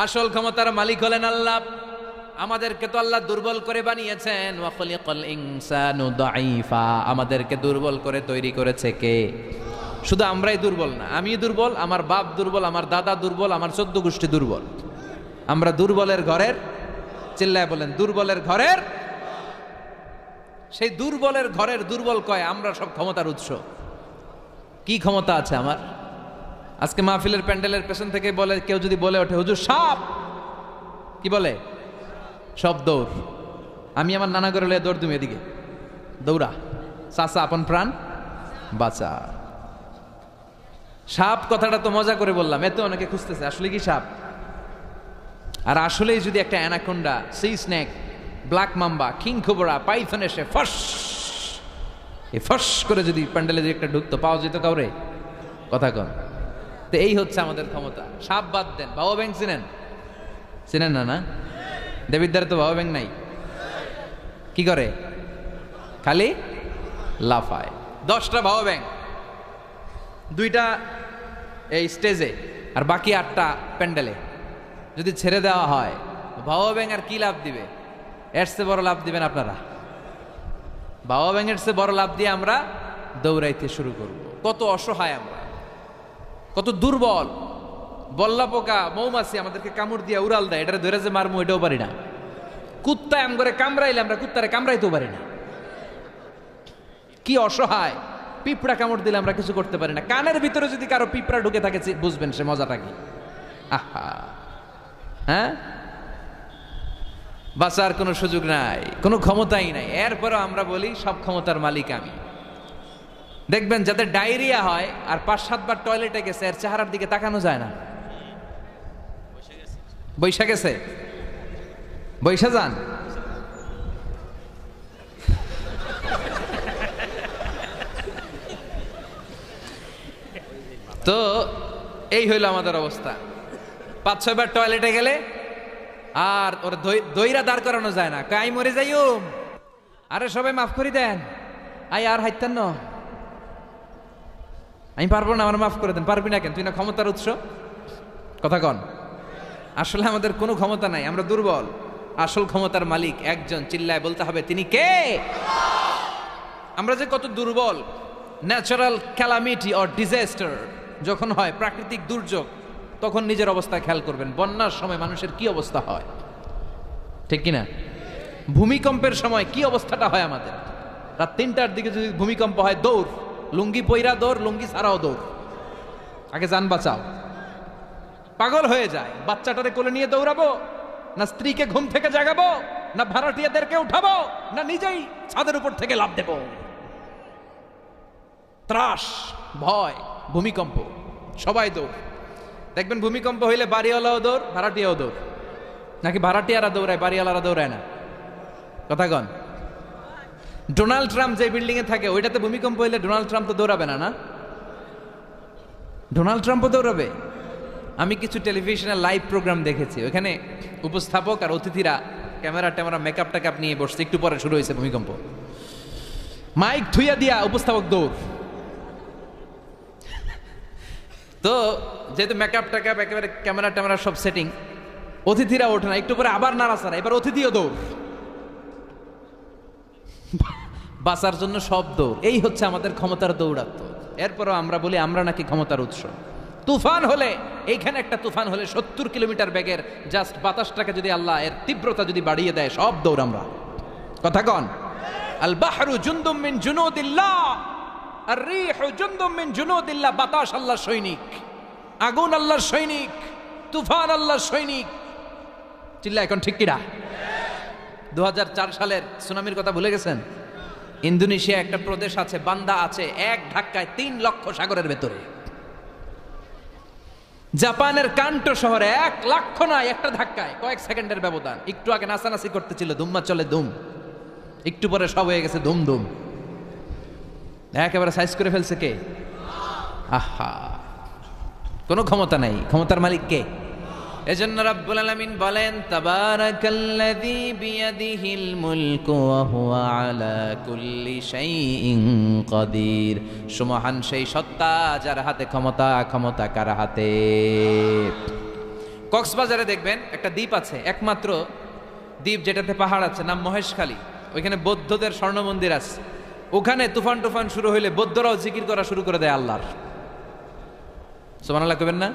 [SPEAKER 2] আসল ক্ষমতার মালিক হলেন আল্লাহ। আমাদেরকে তো আল্লাহ দুর্বল করে বানিয়েছেন। ওয়া খালাকাল ইনসানু দাঈফা, আমাদেরকে দুর্বল করে তৈরি করেছে কে? শুধু আমরাই দুর্বল না, আমি দুর্বল, আমার বাপ দুর্বল, আমার দাদা দুর্বল, আমার 14 গোষ্ঠী দুর্বল। আমরা দুর্বলের ঘরের, চিল্লায় বলেন দুর্বলের ঘরের। সেই দুর্বলের ঘরের দুর্বল কয় আমরা সব ক্ষমতার উৎস। কি ক্ষমতা আছে আমার? আজকে মাহফিলের প্যান্ডেলের পেছন থেকে বলে, কেউ যদি বলে ওঠে হুজুর সাপ, কি বলে? সব দৌড়। আমি আমার নানা করে লয়ে দৌড়, তুমি এদিকে দৌড়া, চাচা আপন প্রাণ বাঁচা। সাপ কথাটা তো মজা করে বললাম, এতে অনেকে খুঁজতেছে আসলে কি সাপ। আর আসলেই যদি একটা anaconda, C snake, black mamba, king cobra, Python এসে ফস এই ফস করে যদি প্যান্ডেলে যদি একটা ঢুকতো, পাওয়া যেত কাউরে? কথা কন। তো এই হচ্ছে আমাদের ক্ষমতা। সাপ বাদ দেন, বাবা ব্যাংক চিনেন? চিনেন না? না, দেবিদ্বারে তো বাবা ব্যাংক নাই। কি করে? খালি লাফায়। 10টা বাবা ব্যাংক, 2টা এই স্টেজে আর বাকি 8টা প্যান্ডেলে যদি ছেড়ে দেওয়া হয়, বাবা ব্যাংক আর কি লাভ দিবে? এর চেয়ে বড় লাভ দিবেন আপনারা। বাবা ব্যাংকের চেয়ে বড় লাভ দিয়ে আমরা দৌড়াইতে শুরু করব। কত অসহায় আমরা, কত দুর্বল। বল্লা পোকা, মৌমাছি আমাদেরকে কামড় দিয়ে উড়াল দেয়, এটা ধরে যে মারমু এটাও পারি না। কুত্তা এম করে কামড়াইলে আমরা কুত্তারে কামড়াইতেও পারি না। কি অসহায়। পিঁপড়া কামড় দিলে আমরা কিছু করতে পারি না। কানের ভিতরে যদি কারো পিঁপড়া ঢুকে থাকে বুঝবেন সে মজাটা কি। আহা, হ্যাঁ, বাঁচার কোনো সুযোগ নাই, কোনো ক্ষমতাই নাই। এরপরও আমরা বলি সব ক্ষমতার মালিক আমি। দেখবেন যাদের ডায়রিয়া হয় আর 5-7 বার টয়লেটে গেছে, এর চেহারার দিকে তাকানো যায় না। বৈশা গেছে, বৈশা যান। তো এই হইল আমাদের অবস্থা। 5-6 বার টয়লেটে গেলে আর ওর দইরা দাঁড় করানো যায় না। কাই মরে যাইও, আরে সবাই মাফ করে দেন, আই আর হাইতেন না, আমি পারবো না, আমার মাফ করে দেন। পারবি না কেন? তুই না ক্ষমতার উৎস। কথা কন। আসলে আমাদের কোনো ক্ষমতা নাই, আমরা দুর্বল। আসল ক্ষমতার মালিক একজন, চিল্লায় বলতে হবে তিনি কে। আমরা যে কত দুর্বল। ন্যাচারাল ক্যালামিটি অর ডিজাস্টার যখন হয়, প্রাকৃতিক দুর্যোগ, তখন নিজের অবস্থা খেয়াল করবেন। বন্যার সময় মানুষের কি অবস্থা হয়, ঠিক কিনা? ভূমিকম্পের সময় কি অবস্থাটা হয় আমাদের। রাত 3টার দিকে যদি ভূমিকম্প হয়, দৌড়, লুঙ্গি পইরা দৌড়, লুঙ্গি ছাড়াও দৌড়, আগে যান বাঁচাও। পাগল হয়ে যায়। বাচ্চাটারে কোলে নিয়ে দৌড়াবো, না স্ত্রীকে ঘুম থেকে জাগাবো, না ভাড়াটিয়াদেরকে উঠাবো, না নিজেই ছাদের উপর থেকে লাফ দেব। ত্রাস, ভয়, ভূমিকম্প, সবাই দৌড়। দেখবেন ভূমিকম্প হইলে বাড়িওয়ালাও দৌড়, ভাড়াটিয়াও দৌড়। নাকি ভাড়াটিয়ারা দৌড়ায়, বাড়িওয়ালারা দৌড়ায় না? কথা কন। ডোনাল্ড ট্রাম্প যে বিল্ডিং এ থাকে, ওইটাতে ভূমিকম্প হইলে ডোনাল্ড ট্রাম্প তো দৌড়াবে না? না, ডোনাল্ড ট্রাম্পও দৌড়াবে। আমি কিছু টেলিভিশনের লাইভ প্রোগ্রাম দেখেছি, ওখানে উপস্থাপক আর অতিথিরা ক্যামেরা ট্যামেরা মেকআপ টেকআপ নিয়ে বসছে। একটু পরে শুরু হয়েছে ভূমিকম্প, মাইক থুইয়া দিয়া উপস্থাপক দৌড়। তো যেহেতু মেকআপ টেকআপ একেবারে ক্যামেরা ট্যামেরা সব সেটিং, অতিথিরা ওঠে না। একটু পরে আবার নাড়াচাড়া, এবার অতিথিও দৌড়। বাঁচার জন্য সব দৌড়। এই হচ্ছে আমাদের ক্ষমতার দৌড়াত্ম। এরপরও আমরা বলি আমরা নাকি ক্ষমতার উৎস। তুফান হলে, এইখানে একটা তুফান হলে 70 কিলোমিটার বেগের জাস্ট বাতাসটাকে যদি আল্লাহ এর তীব্রতা যদি বাড়িয়ে দেয়, সব দৌড় আমরা। কথা কন। আল বাহরু জুনদুম মিন জুনুদিল্লাহ, আর রিহু জুনদুম মিন জুনুদিল্লাহ। বাতাস আল্লাহর সৈনিক, আগুন আল্লাহর সৈনিক, তুফান আল্লাহর সৈনিক। চিল্লা এখন ঠিক কিনা? 2004 সালের সুনামির কথা ভুলে গেছেন? ইন্দোনেশিয়া একটা প্রদেশ আছে, বান্দা আছে, এক ধাক্কায় 3 লক্ষ সাগরের ভেতরে। জাপানের কান্টো শহরে 1 লক্ষ নয়, একটা ধাক্কায় কয়েক সেকেন্ডের ব্যবধান। একটু আগে নাচানাচি করতেছিল, দুম্মা চলে দুম, একটু পরে সব হয়ে গেছে দুম দুম, একেবারে সাইজ করে ফেলছে কে? আহা, কোনো ক্ষমতা নাই, ক্ষমতার মালিক কে? এজন্য রাব্বুল আলামিন বলেন, তাবারাকাল্লাযী বিয়াদিহিল মুলকু ওয়া হুয়া আলা কুল্লি শাইইন কাদির। সুমহান সেই সত্তা যার হাতে ক্ষমতা, ক্ষমতা কার হাতে? কক্সবাজারে দেখবেন একটা দ্বীপ আছে, একমাত্র দ্বীপ যেটাতে পাহাড় আছে, নাম মহেশখালী। ওইখানে বৌদ্ধদের স্বর্ণ মন্দির আছে। ওখানে তুফান টুফান শুরু হইলে বৌদ্ধরাও জিকির করা শুরু করে দেয় আল্লাহর। সুবহানাল্লাহ কইবেন না?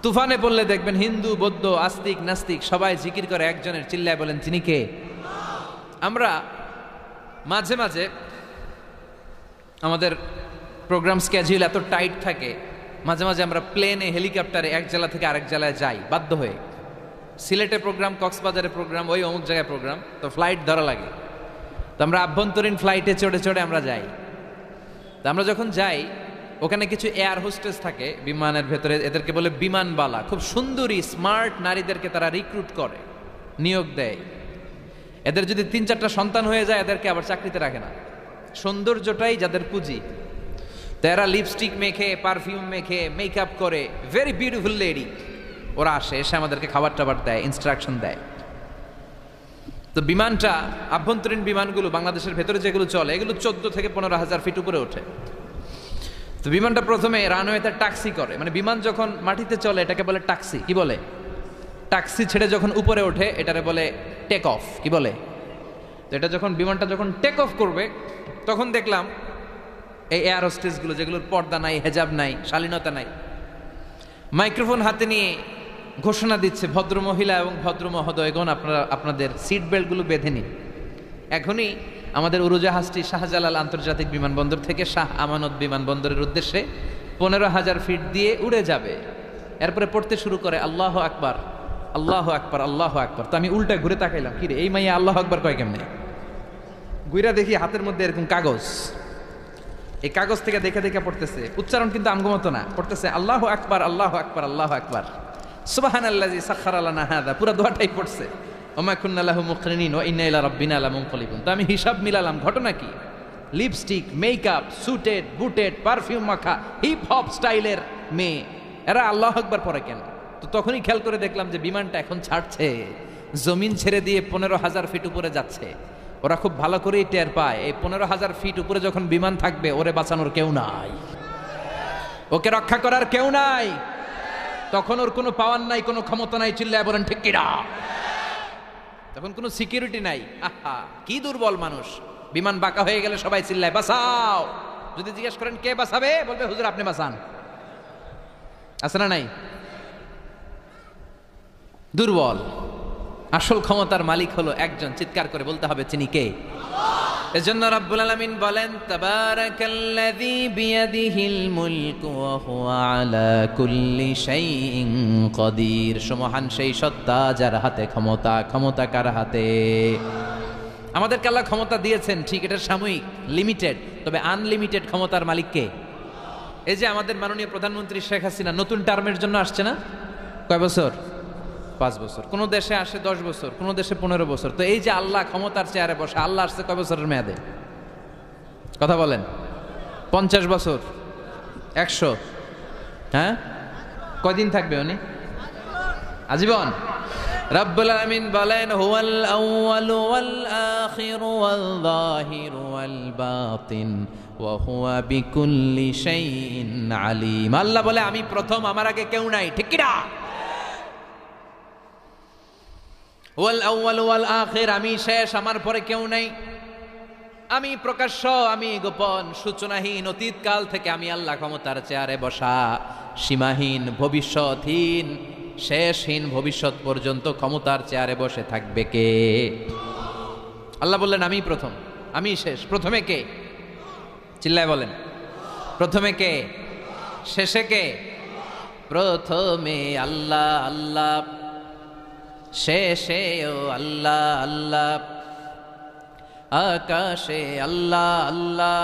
[SPEAKER 2] তুফানে পড়লে দেখবেন হিন্দু, বৌদ্ধ, আস্তিক, নাস্তিক সবাই জিকির করে একজনের, চিল্লায় বলেন তিনি কে? আমরা মাঝে মাঝে আমাদের প্রোগ্রাম স্কেডিউল এত টাইট থাকে, মাঝে মাঝে আমরা প্লেনে, হেলিকপ্টারে এক জেলা থেকে আরেক জেলায় যাই বাধ্য হয়ে। সিলেটে প্রোগ্রাম, কক্সবাজারে প্রোগ্রাম, ওই অমুক জায়গায় প্রোগ্রাম, তো ফ্লাইট ধরা লাগে। তো আমরা আভ্যন্তরীণ ফ্লাইটে চড়ে চড়ে আমরা যাই। তো আমরা যখন যাই, ওখানে কিছু এয়ার হোস্টেস থাকে বিমানের ভেতরে, এদেরকে বলে বিমানবালা। খুব সুন্দরী স্মার্ট নারীদেরকে তারা রিক্রুট করে, নিয়োগ দেয়। এদের যদি 3-4টা সন্তান হয়ে যায়, এদেরকে আবার চাকরিতে রাখে না। সৌন্দর্যটাই যাদের পুঁজি। তো এরা লিপস্টিক মেখে, পারফিউম মেখে, মেকআপ করে, ভেরি বিউটিফুল লেডি। ওরা আসে, এসে আমাদেরকে খাবার টাবার দেয়, ইনস্ট্রাকশন দেয়। তো বিমানটা, আভ্যন্তরীণ বিমানগুলো বাংলাদেশের ভেতরে যেগুলো চলে, এগুলো 14 থেকে 15,000 ফিট উপরে ওঠে। তো বিমানটা প্রথমে রানওয়েতে টাক্সি করে, মানে বিমান যখন মাটিতে চলে এটাকে বলে টাক্সি। কি বলে? টাক্সি ছেড়ে যখন উপরে ওঠে এটারে বলে টেক অফ। কি বলে? তো এটা যখন বিমানটা যখন টেক অফ করবে, তখন দেখলাম এই এয়ার হোস্টেসগুলো, যেগুলোর পর্দা নাই, হেজাব নাই, শালীনতা নাই, মাইক্রোফোন হাতে নিয়ে ঘোষণা দিচ্ছে, ভদ্র মহিলা এবং ভদ্র মহোদয়গণ, আপনারা আপনাদের সিট বেল্টগুলো বেঁধে নিন। এখনই আমাদের উড়োজাহাজটি শাহজালাল আন্তর্জাতিক বিমানবন্দর থেকে শাহ আমানত বিমানবন্দরের উদ্দেশ্যে 15,000 ফিট দিয়ে উড়ে যাবে। এরপরে পড়তে শুরু করে আল্লাহু আকবার, আল্লাহু আকবার, আল্লাহু আকবার। তো আমি উল্টা ঘুরে তাকাইলাম, কি রে এই মাইয়া আল্লাহু আকবার কয় কেমনে? ঘুরা দেখি হাতের মধ্যে এরকম কাগজ, এই কাগজ থেকে দেখে দেখে পড়তেছে। উচ্চারণ কিন্তু আমগমতো না, পড়তেছে আল্লাহু আকবার, আল্লাহু আকবার, আল্লাহু আকবার, সুবহানাল্লাযী সাখখারা লানা হাযা। পুরো দোয়াটাই পড়ছে, ওমা কুন্না লাহু মুকরিনিন ওয়া ইন্না ইলা রাব্বিনা লামুনকালিবুন। তো আমি হিসাব মিলালাম, ঘটনা কি? লিপস্টিক, মেকআপ, সুটেড, বুটেড, পারফিউম মাখা, হিপ হপ স্টাইলের মেয়ে, এরা আল্লাহু আকবার পড়ে কেন? তো তখনই খেয়াল করে দেখলাম যে বিমানটা এখন ছাড়ছে, জমিন ছেড়ে দিয়ে 15,000 ফিট উপরে যাচ্ছে। ওরা খুব ভালো করেই টের পায়, এই 15,000 ফিট উপরে যখন বিমান থাকবে, ওরে বাঁচানোর কেউ নাই, ওকে রক্ষা করার কেউ নাই। তখন ওর কোনো পাওয়ার নাই, কোনো ক্ষমতা নাই, চিল্লায় বলেন ঠিক কিনা? তখন কোনো সিকিউরিটি নাই। আহা, কি দুর্বল মানুষ। বিমান বাঁকা হয়ে গেলে সবাই চিল্লায় বাঁচাও। যদি জিজ্ঞেস করেন কে বাঁচাবে, বলবে হুজুর আপনি বাঁচান। আছে না নাই? দুর্বল। আসল ক্ষমতার মালিক হলো একজন, চিৎকার করে বলতে হবে তিনি কে? এজন্য রাব্বুল আলামিন বলেন, তাবারাকাল্লাযী বিয়াদিহিল মুলকু ওয়া হুয়া আলা কুল্লি শাইইন কাদির। সুমহান সেই সত্তা যার হাতে ক্ষমতা, ক্ষমতা কার হাতে? আমাদেরকে আল্লাহ ক্ষমতা দিয়েছেন, ঠিক, এটা সাময়িক, লিমিটেড, তবে আনলিমিটেড ক্ষমতার মালিক কে? এই যে আমাদের মাননীয় প্রধানমন্ত্রী শেখ হাসিনা নতুন টার্মের জন্য আসছে না? কয় বছর? 5 বছর। কোন দেশে আসে 10 বছর, কোন দেশে 15 বছর। তো এই যে আল্লাহ ক্ষমতার চেয়ারে বসে, আল্লাহ আসছে কয় বছরের মেয়াদে? কথা বলেন। 50 বছর, 100? হ্যাঁ, কয়দিন থাকবে উনি? আজীবন। রব্বুল আলামিন বলেন, হুয়াল আউয়ালু ওয়াল আখিরু ওয়াল যাহিরু ওয়াল বাতিন ওয়া হুয়া বিকুল্লি শাইইন আলিম। আল্লাহ বলে আমি প্রথম, আমার আগে কেউ নাই। ঠিক কি না? ওয়াল আউয়াল ওয়াল আখির, আমি শেষ, আমার পরে কেউ নাই। আমি প্রকাশ্য, আমি গোপন, সূচনাহীন, অতীতকাল থেকে আমি আল্লাহ ক্ষমতার চেয়ারে বসা, সীমাহীন, ভবিষ্যৎহীন, শেষহীন, ভবিষ্যৎ পর্যন্ত ক্ষমতার চেয়ারে বসে থাকবে কে? আল্লাহ বললেন আমি প্রথম, আমি শেষ। প্রথমে কে? চিল্লায় বলেন, প্রথমে কে? শেষে কে? প্রথমে আল্লাহ আল্লাহ, শেষেও আল্লাহ আল্লাহ, আকাশে আল্লাহ আল্লাহ,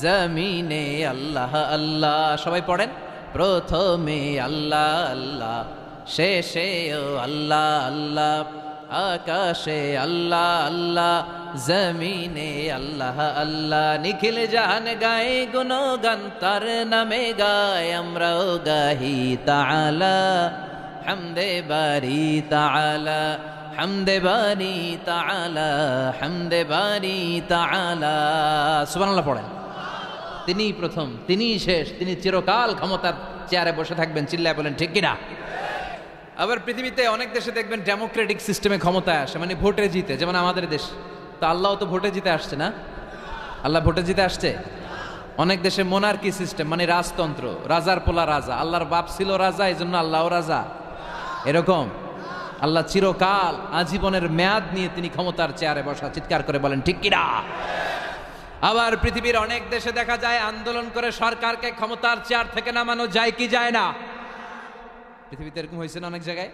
[SPEAKER 2] জমিনে আল্লাহ আল্লাহ। সবাই পড়েন, প্রথমে আল্লাহ আল্লাহ, শেষেও আল্লাহ আল্লাহ, আকাশে আল্লাহ আল্লাহ, জমিনে আল্লাহ আল্লাহ। নিখিল জাহান গায়ে গুণগান, তার নামে গায় আমরাও গাহি তাআলা, হামদে বারি তাআলা, হামদে বারি তাআলা, হামদে বারি তাআলা। সুবহানাল্লাহ পড়েন। তিনিই প্রথম, তিনিই শেষ, তিনি চিরকাল ক্ষমতার চেয়ারে বসে থাকবেন। চিল্লায় বলেন ঠিক কিনা? আবার পৃথিবীতে অনেক দেশে দেখবেন ডেমোক্রেটিক সিস্টেমে ক্ষমতায় আসে, মানে ভোটে জিতে, যেমন আমাদের দেশ। তো আল্লাহ তো ভোটে জিতে আসছে না? আল্লাহ ভোটে জিতে আসছে? অনেক দেশে মোনার্কি সিস্টেম, মানে রাজতন্ত্র, রাজার পোলা রাজা, আল্লাহর বাপ ছিল রাজা, এই জন্য আল্লাহও রাজা। এরকম আল্লাহ চিরকাল আজীবনের মেয়াদ নিয়ে তিনি ক্ষমতার চেয়ারে বসা। চিৎকার করে বলেন ঠিক কিনা? আবার পৃথিবীর অনেক দেশে দেখা যায় আন্দোলন করে সরকারকে ক্ষমতার চেয়ার থেকে নামানো যায় কি যায় না? পৃথিবীতে এরকম হয়েছে না অনেক জায়গায়?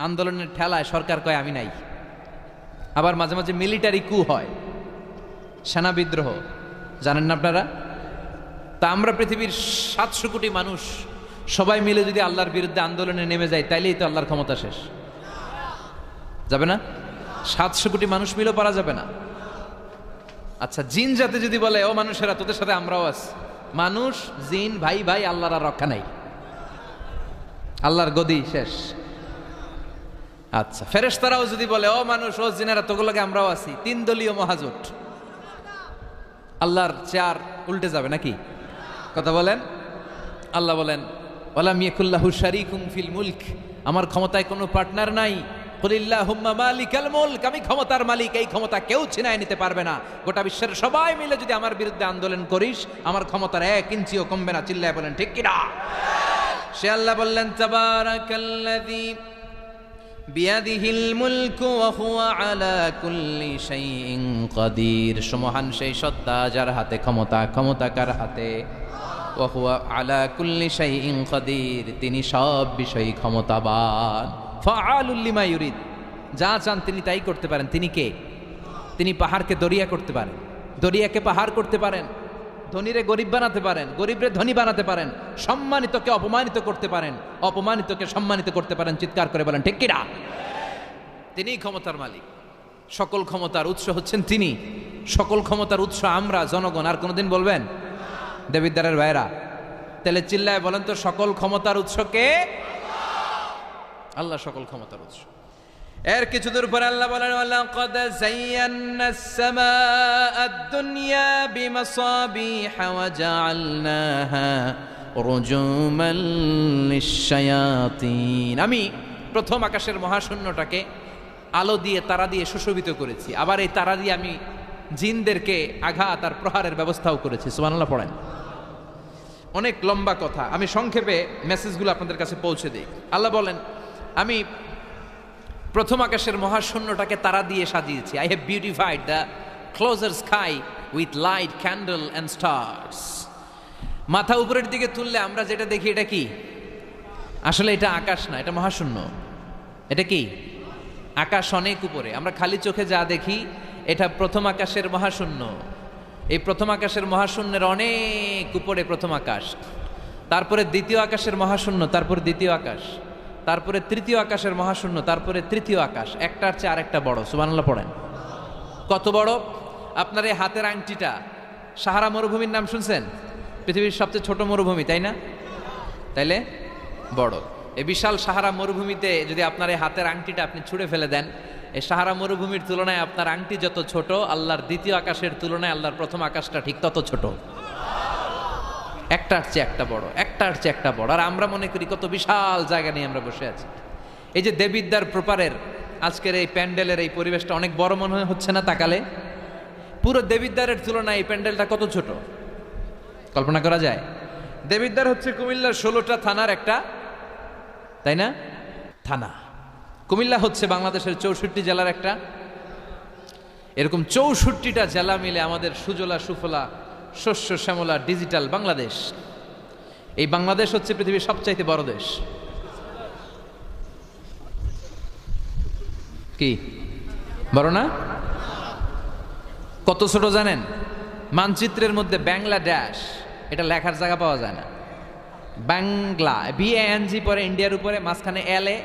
[SPEAKER 2] আন্দোলনের ঠেলায় সরকার কয় আমি নাই। আবার মাঝে মাঝে মিলিটারি কু হয়, সেনা বিদ্রোহ, জানেন না আপনারা? তা আমরা পৃথিবীর 700 কোটি মানুষ সবাই মিলে যদি আল্লাহর বিরুদ্ধে আন্দোলনে নেমে যায়, তাইলেই তো আল্লাহর ক্ষমতা শেষ। যাবে না? 700 কোটি মানুষ মিলেও পারা যাবে না। আচ্ছা, জিন জাতি যদি বলে ও মানুষেরা তোদের সাথে আমরাও আছি, মানুষ জিন ভাই ভাই, আল্লাহর আর রক্ষা নাই, আল্লাহর গদি শেষ। আচ্ছা, ফেরেশতারাও যদি বলে ও মানুষ ও জিনেরা তোগুলোকে আমরাও আছি, 3 দলীয় মহাজোট, আল্লাহর চেয়ার উল্টে যাবে নাকি? কথা বলেন। আল্লাহ বলেন ওয়ালাম ইয়াকুল্লাহু শারীকুম ফিল মুলক, আমার ক্ষমতায় কোনো পার্টনার নাই। কুলিল্লাহুম্মা মালিকাল মুলক, আমি ক্ষমতার মালিক, এই ক্ষমতা কেউ ছিনায় নিতে পারবে না। গোটা বিশ্বের সবাই মিলে যদি আমার বিরুদ্ধে আন্দোলন করিস, আমার ক্ষমতার 1 ইঞ্চিও কমবে না। চিল্লায় বলেন ঠিক কিনা? সে আল্লাহ বললেন তাবারাকাল্লাযী বিয়াদিহিল মুলকু ওয়া হুয়া আলা কুল্লি শাইইন কাদির, সুমহান সেই সত্তা যার হাতে ক্ষমতা, ক্ষমতা কার হাতে? ওয়া হুয়া আলা কুল্লি শাইইন কাদির, তিনি সব বিষয়ে ক্ষমতাবান। ফাআলুল লিমা ইউরিদ, যা চান তিনি তাই করতে পারেন। তিনি কে? তিনি পাহাড়কে দরিয়া করতে পারেন, দরিয়াকে পাহাড় করতে পারেন, ধনীরে গরিব বানাতে পারেন, গরিবরে ধনী বানাতে পারেন, সম্মানিতকে অপমানিত করতে পারেন, অপমানিতকে সম্মানিত করতে পারেন। চিৎকার করে বলেন ঠিক কিনা? তিনিই ক্ষমতার মালিক, সকল ক্ষমতার উৎস হচ্ছেন তিনি, সকল ক্ষমতার উৎস আমরা জনগণ। আর কোনোদিন বলবেন? দেবিদ্বারের ভাইরা, তাহলে চিল্লায় বলেন তো সকল ক্ষমতার উৎস কে? আল্লাহ সকল ক্ষমতার উৎস। এর কিছু দূর পরে আল্লাহ বলেন ওয়ালাকাদ যায়্যানাস সামাআদ দুনিয়া বিমাসাবিহা ওয়া জাআলনাহা রুজুমান লিশ-শায়াতিন, আমি প্রথম আকাশের মহাশূন্যটাকে আলো দিয়ে, তারা দিয়ে সুশোভিত করেছি। আবার এই তারা দিয়ে আমি জিনদেরকে আঘাত আর প্রহারের ব্যবস্থাও করেছি। সুবহানাল্লাহ পড়েন। অনেক লম্বা কথা, আমি সংক্ষেপে মেসেজগুলো আপনাদের কাছে পৌঁছে দিই। আল্লাহ বলেন আমি প্রথম আকাশের মহাশূন্যটাকে তারা দিয়ে সাজিয়েছি। I have beautified the closure sky with light, candle and stars. মাথা উপরের দিকে তুললে আমরা যেটা দেখি এটা কি? আসলে এটা আকাশ না, এটা মহাশূন্য। এটা কি? আকাশ অনেক উপরে, আমরা খালি চোখে যা দেখি এটা প্রথম আকাশের মহাশূন্য। এই প্রথম আকাশের মহাশূন্যের অনেক উপরে প্রথম আকাশ, তারপরে দ্বিতীয় আকাশের মহাশূন্য, তারপরে দ্বিতীয় আকাশ, তারপরে তৃতীয় আকাশের মহাশূন্য, তারপরে তৃতীয় আকাশ। একটার চেয়ে আরেকটা বড়। সুবহানাল্লাহ পড়েন। কত বড়? আপনার এই হাতের আংটিটা, সাহারা মরুভূমির নাম শুনছেন? পৃথিবীর সবচেয়ে ছোট মরুভূমি, তাই না? তাইলে বড়। এই বিশাল সাহারা মরুভূমিতে যদি আপনার এই হাতের আংটিটা আপনি ছুঁড়ে ফেলে দেন, এই সাহারা মরুভূমির তুলনায় আপনার আংটি যত ছোট, আল্লাহর দ্বিতীয় আকাশের তুলনায় আল্লাহর প্রথম আকাশটা ঠিক তত ছোট। একটার চেয়ে একটা বড়, একটার চেয়ে একটা বড়। আর আমরা মনে করি কত বিশাল জায়গা নিয়ে আমরা বসে আছি। এই যে দেবিদ্বার প্রপারের আজকের এই প্যান্ডেলের এই পরিবেশটা অনেক বড় মনে হচ্ছে না তাকালে? পুরো দেবিদ্বারের তুলনায় এই প্যান্ডেলটা কত ছোট, কল্পনা করা যায়? দেবিদ্বার হচ্ছে কুমিল্লার 16টা থানার একটা, তাই না? থানা। কুমিল্লা হচ্ছে বাংলাদেশের 64 জেলার একটা। এরকম 64টা জেলা মিলে আমাদের সুজলা সুফলা শস্য শ্যামলা ডিজিটাল বাংলাদেশ। এই বাংলাদেশ হচ্ছে পৃথিবীর সবচাইতে বড় দেশ। কি বড় না? কত ছোট জানেন? মানচিত্রের মধ্যে বাংলাদেশ এটা লেখার জায়গা পাওয়া যায় না। বাংলা, BANG পরে ইন্ডিয়ার উপরে, মাঝখানে LA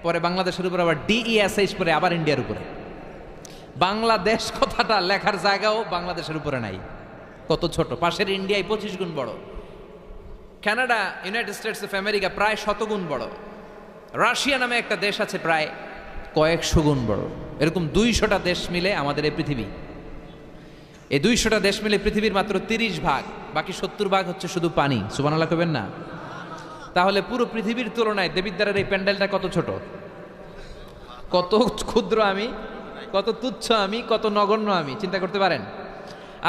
[SPEAKER 2] পরে বাংলাদেশের উপরে, আবার DESH পরে আবার ইন্ডিয়ার উপরে। বাংলাদেশ কথাটা লেখার জায়গাও বাংলাদেশের উপরে নাই। কত ছোট! পাশের ইন্ডিয়ায় 25 গুণ বড়, Canada, United states of America প্রায় 100 গুণ বড়, রাশিয়া নামে একটা দেশ আছে প্রায় কয়েকশো গুণ বড়। এরকম 200টা দেশ মিলে আমাদের এই পৃথিবী। এই 200টা দেশ মিলে পৃথিবীর মাত্র 30 ভাগ, বাকি 70 ভাগ হচ্ছে শুধু পানি। সুবহানাল্লাহ কইবেন না? তাহলে পুরো পৃথিবীর তুলনায় দেবিদ্বারের এই প্যান্ডেলটা কত ছোট, কত ক্ষুদ্র আমি, কত তুচ্ছ আমি, কত নগণ্য আমি, চিন্তা করতে পারেন?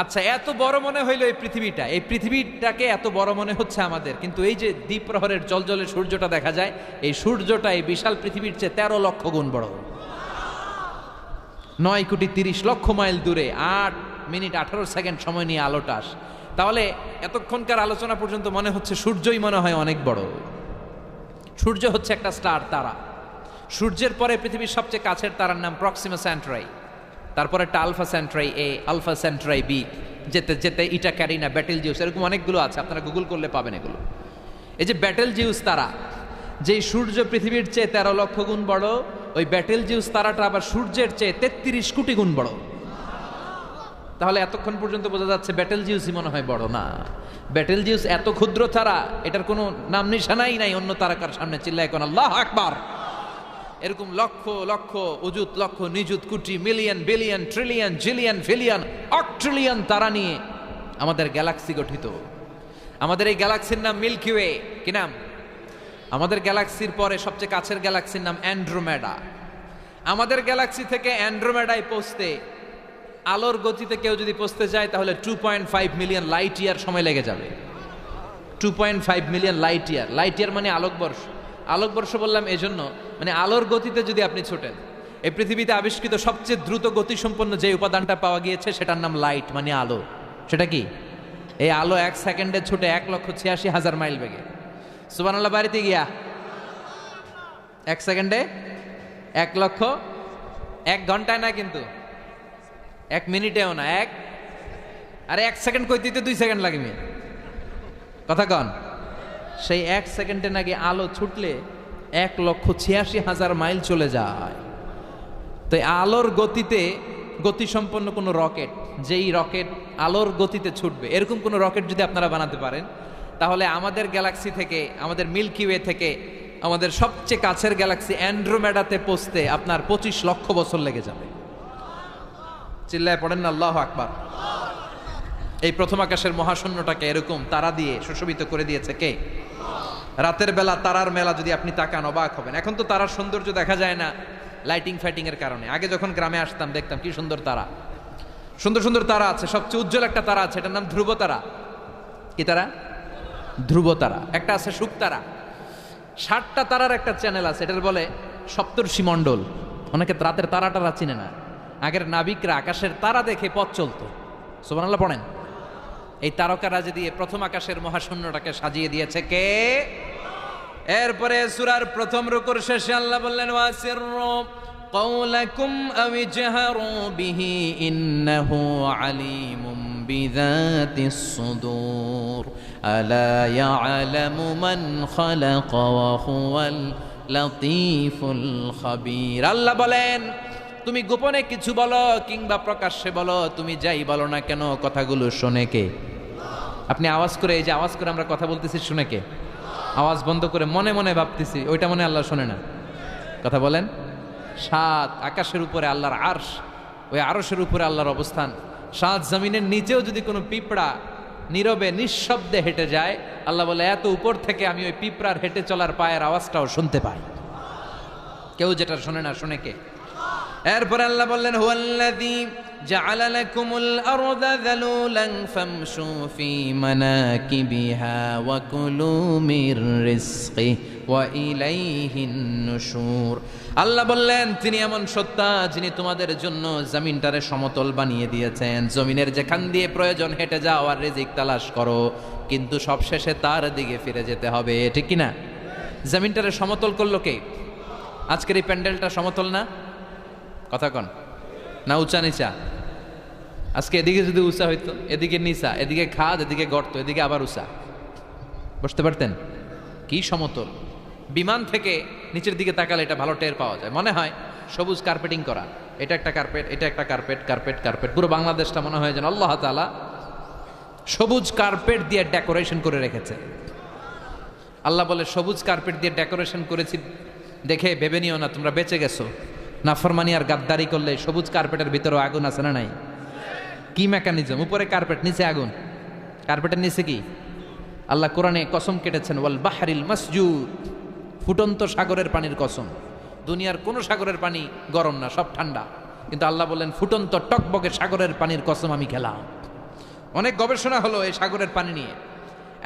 [SPEAKER 2] আচ্ছা, এত বড় মনে হইলো এই পৃথিবীটা, এই পৃথিবীটাকে এত বড় মনে হচ্ছে আমাদের, কিন্তু এই যে দ্বীপ্রহরের জলজলে সূর্যটা দেখা যায়, এই সূর্যটা এই বিশাল পৃথিবীর চেয়ে 13 লক্ষ গুণ বড়। 9 কোটি 30 লক্ষ মাইল দূরে 8 মিনিট 18 সেকেন্ড সময় নিয়ে আলোটা আসে। তাহলে এতক্ষণকার আলোচনা পর্যন্ত মনে হচ্ছে সূর্যই মনে হয় অনেক বড়। সূর্য হচ্ছে একটা স্টার, তারা। সূর্যের পরে পৃথিবীর সবচেয়ে কাছের তারার নাম প্রক্সিমা সেন্ট্রাই, তারপরে একটা Alpha Centauri A, Alpha Centauri B, যেতে যেতে ইটা ক্যারিনা, ব্যাটেল জিউস, এরকম অনেকগুলো আছে, আপনারা গুগল করলে পাবেন এগুলো। এই যে ব্যাটেল জিউস তারা, যেই সূর্য পৃথিবীর চেয়ে 13 লক্ষ গুণ বড়, ওই ব্যাটেল জিউস তারাটা আবার সূর্যের চেয়ে 33 কোটি গুণ বড়। তাহলে এতক্ষণ পর্যন্ত বোঝা যাচ্ছে ব্যাটেল জিউসই মনে হয় বড় না। ব্যাটেল জিউস এত ক্ষুদ্র তারা, এটার কোনো নাম নিশানাই নাই অন্য তারকার সামনে। চিল্লায় কোন আল্লাহু আকবার। এরকম লক্ষ লক্ষ অযুত লক্ষ নিযুত কোটি মিলিয়ন বিলিয়ন ট্রিলিয়ন জিলিয়ন ফিলিয়ন অক্ট্রিলিয়ন তারা নিয়ে আমাদের গ্যালাক্সি গঠিত। আমাদের এই গ্যালাক্সির নাম মিল্কি ওয়ে। কি নাম? আমাদের গ্যালাক্সির পরে সবচেয়ে কাছের গ্যালাক্সির নাম অ্যান্ড্রোমেডা। আমাদের গ্যালাক্সি থেকে অ্যান্ড্রোমেডায় পৌঁছতে আলোর গতিতে কেউ যদি পৌঁছতে যায় তাহলে 2.5 মিলিয়ন লাইট ইয়ার সময় লেগে যাবে। 2.5 million light year. Light year মানে আলোকবর্ষ। আলোকবর্ষ বললাম এজন্য, মানে আলোর গতিতে যদি আপনি ছোটেন, এই পৃথিবীতে আবিষ্কৃত সবচেয়ে দ্রুত গতিসম্পন্ন যে উপাদানটা পাওয়া গিয়েছে সেটার নাম লাইট, মানে আলো। সেটা কি? এই আলো 1 সেকেন্ডে ছুটে 1,86,000 মাইল বেগে। সুবহানাল্লাহ। বাড়িতে গিয়া 1 সেকেন্ডে 1 লক্ষ, 1 ঘন্টায় না কিন্তু, 1 মিনিটেও না, আরে 1 সেকেন্ড কইতে 2 সেকেন্ড লাগবে, কথা কন। সেই 1 সেকেন্ডে নাকি আলো ছুটলে 1,86,000 মাইল চলে যায়। তো আলোর গতিতে গতিসম্পন্ন কোনো রকেট, যেই রকেট আলোর গতিতে ছুটবে, এরকম কোনো রকেট যদি আপনারা বানাতে পারেন, তাহলে আমাদের গ্যালাক্সি থেকে, আমাদের মিল্কি ওয়ে থেকে আমাদের সবচেয়ে কাছের গ্যালাক্সি অ্যান্ড্রোমেডাতে পৌঁছতে আপনার 25 লক্ষ বছর লেগে যাবে। চিল্লায় পড়েন না আল্লাহু আকবার। এই প্রথম আকাশের মহাশূন্যটাকে এরকম তারা দিয়ে সুশোভিত করে দিয়েছে কে? রাতের বেলা তারার মেলা যদি আপনি তাকান অবাক হবেন। এখন তো তারার সৌন্দর্য দেখা যায় না লাইটিং ফাইটিং এর কারণে। আগে যখন গ্রামে আসতাম দেখতাম কি সুন্দর তারা, সুন্দর সুন্দর তারা আছে। সবচেয়ে উজ্জ্বল একটা তারা আছে, এটার নাম ধ্রুব তারা। কি তারা? ধ্রুব তারা। একটা আছে শুক তারা। 60টা তারার একটা চ্যানেল আছে, এটার বলে সপ্তর্ষি মণ্ডল। অনেকে রাতের তারাটারা চিনে না। আগের নাবিকরা আকাশের তারা দেখে পথ চলতো। সুবহানাল্লাহ পড়েন। এই তারকারাজ দিয়ে প্রথম আকাশের মহাশূন্যটাকে সাজিয়ে দিয়েছে কে? এরপরে সূরার প্রথম রুকুর শেষে আল্লাহ বললেন, ওয়াসিররু কাওলাকুম আও জাহারু বিহি ইন্নাহু আলিমুম বিযাতিস সুদূর আলা ইয়ালামু মান খালাকা ওয়া হুয়াল লাতীফুল খাবীর। আল্লাহ বলেন, তুমি গোপনে কিছু বলো কিংবা প্রকাশ্যে বলো, তুমি যাই বলো না কেন, কথাগুলো শোনে কে? আপনি আওয়াজ করে, এই যে আওয়াজ করে আমরা কথা বলতেছি, শুনে কে? আওয়াজ বন্ধ করে মনে মনে ভাবতেছি, ওইটা মনে আল্লাহ শোনে না? কথা বলেন। 7 আকাশের উপরে আল্লাহর আরশ, ওই আরশের উপরে আল্লাহর অবস্থান। 7 জমিনের নিচেও যদি কোনো পিঁপড়া নীরবে নিঃশব্দে হেঁটে যায়, আল্লাহ বলে এত উপর থেকে আমি ওই পিঁপড়ার হেঁটে চলার পায়ের আওয়াজটাও শুনতে পাই। কেউ যেটা শোনে না, শুনে কে? এরপর আল্লাহ বললেন, হুয়াল্লাযী জাআলা লাকুমুল আরদা যালুলান ফামশু ফি মানাকিবিহা ওয়া কুলু মির রিজকি ওয়া ইলাইহিন নুশুর। আল্লাহ বললেন, তিনি এমন সত্তা যিনি তোমাদের জন্য জমিনটারে সমতল বানিয়ে দিয়েছেন। জমিনের যেখান দিয়ে প্রয়োজন হেঁটে যাও আর রিজিক তালাশ করো, কিন্তু সবশেষে তার দিকে ফিরে যেতে হবে, ঠিক কি না? জমিনটারে সমতল করলো কে? আজকের এই প্যান্ডেলটা সমতল না? কথা কন না, উঁচা নিচা? আজকে এদিকে যদি উঁচা হইতো, এদিকে নিচা, এদিকে খাদ, এদিকে গর্ত, এদিকে আবার উঁচা, বসতে পারতেন? কি সমতল! বিমান থেকে নিচের দিকে তাকালে এটা ভালো টের পাওয়া যায়, মনে হয় সবুজ কার্পেটিং করা, এটা একটা কার্পেট, এটা একটা কার্পেট, কার্পেট কার্পেট, পুরো বাংলাদেশটা মনে হয় যেন আল্লাহ তাআলা সবুজ কার্পেট দিয়ে ডেকোরেশন করে রেখেছে। আল্লাহ বলে সবুজ কার্পেট দিয়ে ডেকোরেশন করেছি দেখে ভেবে নিও না তোমরা বেঁচে গেছো। নাফরমানি আর গাদ্দারি করলে সবুজ কার্পেটের ভিতরেও আগুন আছে না নাই? কি মেকানিজম? উপরে কার্পেট, নিচে আগুন। কার্পেটের নিচে কি? আল্লাহ কোরআনে কসম কেটেছেন, ওয়াল বাহরিল মাসজুদ, ফুটন্ত সাগরের পানির কসম। দুনিয়ার কোন সাগরের পানি গরম না, সব ঠান্ডা, কিন্তু আল্লাহ বললেন ফুটন্ত টকবকে সাগরের পানির কসম আমি খেলাম। অনেক গবেষণা হলো এই সাগরের পানি নিয়ে।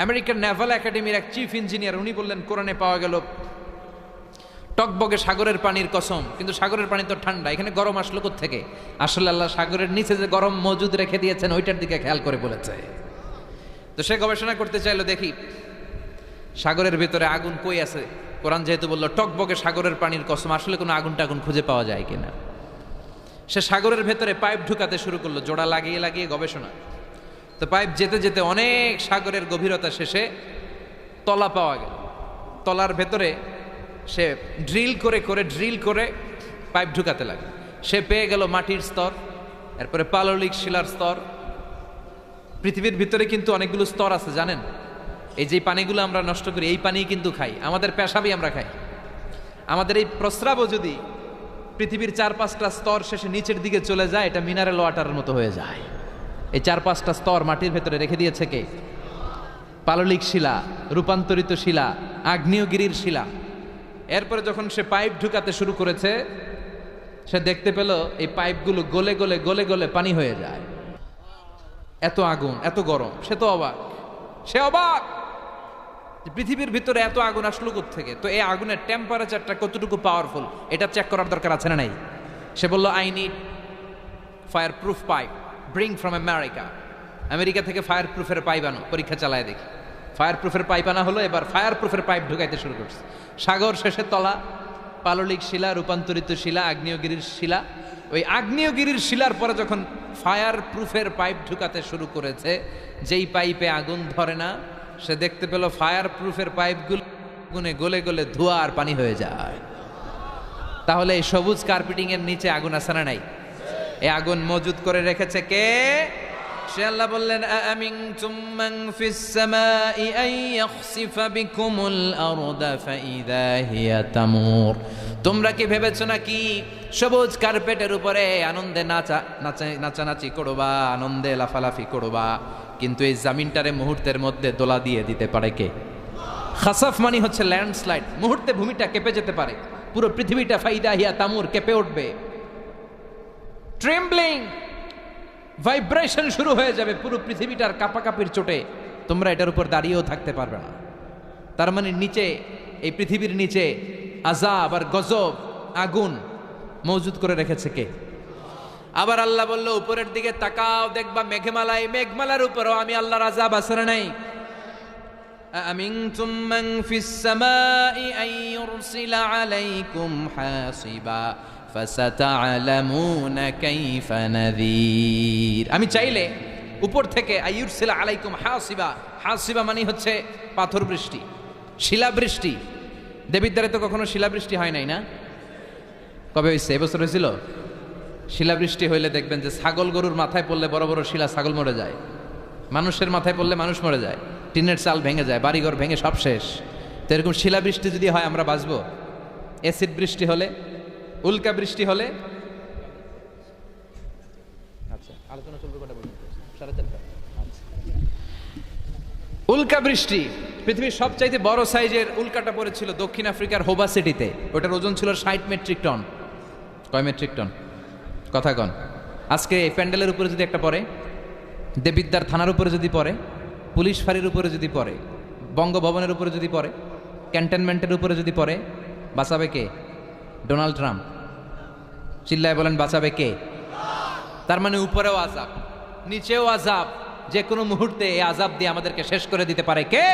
[SPEAKER 2] আমেরিকান নেভাল একাডেমির এক চিফ ইঞ্জিনিয়ার উনি বললেন কোরআনে পাওয়া গেল টকবকে সাগরের পানির কসম, কিন্তু সাগরের পানি তো ঠান্ডা, এখানে গরম আসলো কোত্থেকে? আসলে আল্লাহ সাগরের নিচে যে গরম মজুদ রেখে দিয়েছেন ওইটার দিকে খেয়াল করে বলেছে। তো সে গবেষণা করতে চাইলো, দেখি সাগরের ভিতরে আগুন কই আছে। কোরআন যেহেতু বললো টকবকে সাগরের পানির কসম, আসলে কোনো আগুন টাগুন খুঁজে পাওয়া যায় কিনা। সে সাগরের ভেতরে পাইপ ঢুকাতে শুরু করলো, জোড়া লাগিয়ে লাগিয়ে গবেষণা। তো পাইপ যেতে যেতে অনেক সাগরের গভীরতা শেষে তলা পাওয়া গেল। তলার ভেতরে সে ড্রিল করে পাইপ ঢুকাতে লাগে। সে পেয়ে গেল মাটির স্তর, এরপরে পাললিক শিলার স্তর। পৃথিবীর ভিতরে কিন্তু অনেকগুলো স্তর আছে জানেন। এই যে পানিগুলো আমরা নষ্ট করি, এই পানি কিন্তু খাই, আমাদের পেশাবই আমরা খাই। আমাদের এই প্রস্রাবও যদি পৃথিবীর 4-5টা স্তর শেষে নিচের দিকে চলে যায়, এটা মিনারেল ওয়াটারের মতো হয়ে যায়। এই 4-5টা স্তর মাটির ভেতরে রেখে দিয়েছে কে? পাললিক শিলা, রূপান্তরিত শিলা, আগ্নেয়গিরির শিলা। এরপরে যখন সে পাইপ ঢুকাতে শুরু করেছে, সে দেখতে পেল এই পাইপগুলো গলে গলে গলে গলে পানি হয়ে যায়। এত আগুন, এত গরম। সে তো অবাক, সে অবাক পৃথিবীর ভিতরে এত আগুন আসলো কোত্থেকে। তো এই আগুনের টেম্পারেচারটা কতটুকু পাওয়ারফুল এটা চেক করার দরকার আছে না নাই? সে বলল, I need fire proof pipe, bring from America. America থেকে ফায়ার প্রুফের পাইপ আনো, পরীক্ষা চালায় দেখি। ফায়ার প্রুফের পাইপ আনা হলো, এবার ফায়ার প্রুফের পাইপ ঢুকাইতে শুরু করছে। সাগর শেষে তলা, পাললিক শিলা, রূপান্তরিত শিলা, আগ্নেয়গিরির শিলা। ওই আগ্নেয়গিরির শিলার পরে যখন ফায়ার প্রুফের পাইপ ঢুকাতে শুরু করেছে, যেই পাইপে আগুন ধরে না, সে দেখতে পেল ফায়ার প্রুফের পাইপগুলো আগুনে গলে গলে ধোঁয়া আর পানি হয়ে যায়। তাহলে এই সবুজ কার্পেটিং এর নিচে আগুন আছে না নাই? এই আগুন মজুদ করে রেখেছে কে? সে আল্লাহ বললেন, আমিনতুম মান ফিস সামাই আন ইয়াখসিফা বিকুমুল আরদা ফাইদা হিয়া তামুর। তোমরা কি ভেবেছো নাকি সবুজ কার্পেটের উপরে আনন্দে নাচানাচি করবা, আনন্দে লাফালাফি করবা, কিন্তু এই জামিনটারে মুহূর্তের মধ্যে দোলা দিয়ে দিতে পারে কে? খাসাফ মানে হচ্ছে ল্যান্ডস্লাইড, মুহূর্তে ভূমিটা কেঁপে যেতে পারে, পুরো পৃথিবীটা ফাইদা হিয়া তামুর কেঁপে উঠবে। ট্রেম্বলিং, ভাইব্রেশন শুরু হয়ে যাবে, পুরো পৃথিবীটার কাঁপাকাঁপির চোটে তোমরা এটার উপর দাঁড়িয়েও থাকতে পারবে না। তার মানে নিচে, এই পৃথিবীর নিচে আযাব আর গজব, আগুন মজুদ করে রেখেছে কে? আবার আল্লাহ বলল, উপরের দিকে তাকাও, দেখবা মেঘমালায়, মেঘমালার উপরও আমি আল্লাহর আযাব আছে না নাই? আমিনতুম মান ফিস সামাই আন ইউরসিলা আলাইকুম হাসিবা ফাসাতা'লামুনা কাইফা নাযীর। আমি চাইলে উপর থেকে আইয়ুরসিলা আলাইকুম হাসিবা, হাসিবা মানে হচ্ছে পাথর বৃষ্টি, শিলাবৃষ্টি। দেবিদ্বারে তো কখনো শিলাবৃষ্টি হয় নাই না? কবে হয়েছে? এবছর হয়েছিল। শিলাবৃষ্টি হইলে দেখবেন যে ছাগল গরুর মাথায় পড়লে বড় বড় শিলা, ছাগল মরে যায়। মানুষের মাথায় পড়লে মানুষ মরে যায়, টিনের চাল ভেঙে যায়, বাড়িঘর ভেঙে সব শেষ। তো এরকম শিলাবৃষ্টি যদি হয় আমরা বাঁচবো? অ্যাসিড বৃষ্টি হলে, উল্কা বৃষ্টি হলে, আচ্ছা আলোচনা চলবে কটা পর্যন্ত? 4:30। আচ্ছা, উল্কা বৃষ্টি। পৃথিবীর সবচাইতে বড় সাইজের উল্কাটা পড়েছিল দক্ষিণ আফ্রিকার হোবা সিটিতে। ওটার ওজন ছিল 60 মেট্রিক টন। কয় মেট্রিক টন? কথা কন। আজকে প্যান্ডেলের উপরে যদি একটা পড়ে, দেবিদ্বার থানার উপরে যদি পড়ে, পুলিশ ফাঁড়ির উপরে যদি পড়ে, বঙ্গভবনের উপরে যদি পড়ে, ক্যান্টনমেন্টের উপরে যদি পড়ে, বাঁচাবে কে? Donald Trump. চিল্লায় বলেন, বাঁচাবে কে? তার মানে উপরেও আযাব, নিচেও আযাব, যে কোনো মুহূর্তে এই আযাব দিয়ে আমাদেরকে শেষ করে দিতে পারে কে?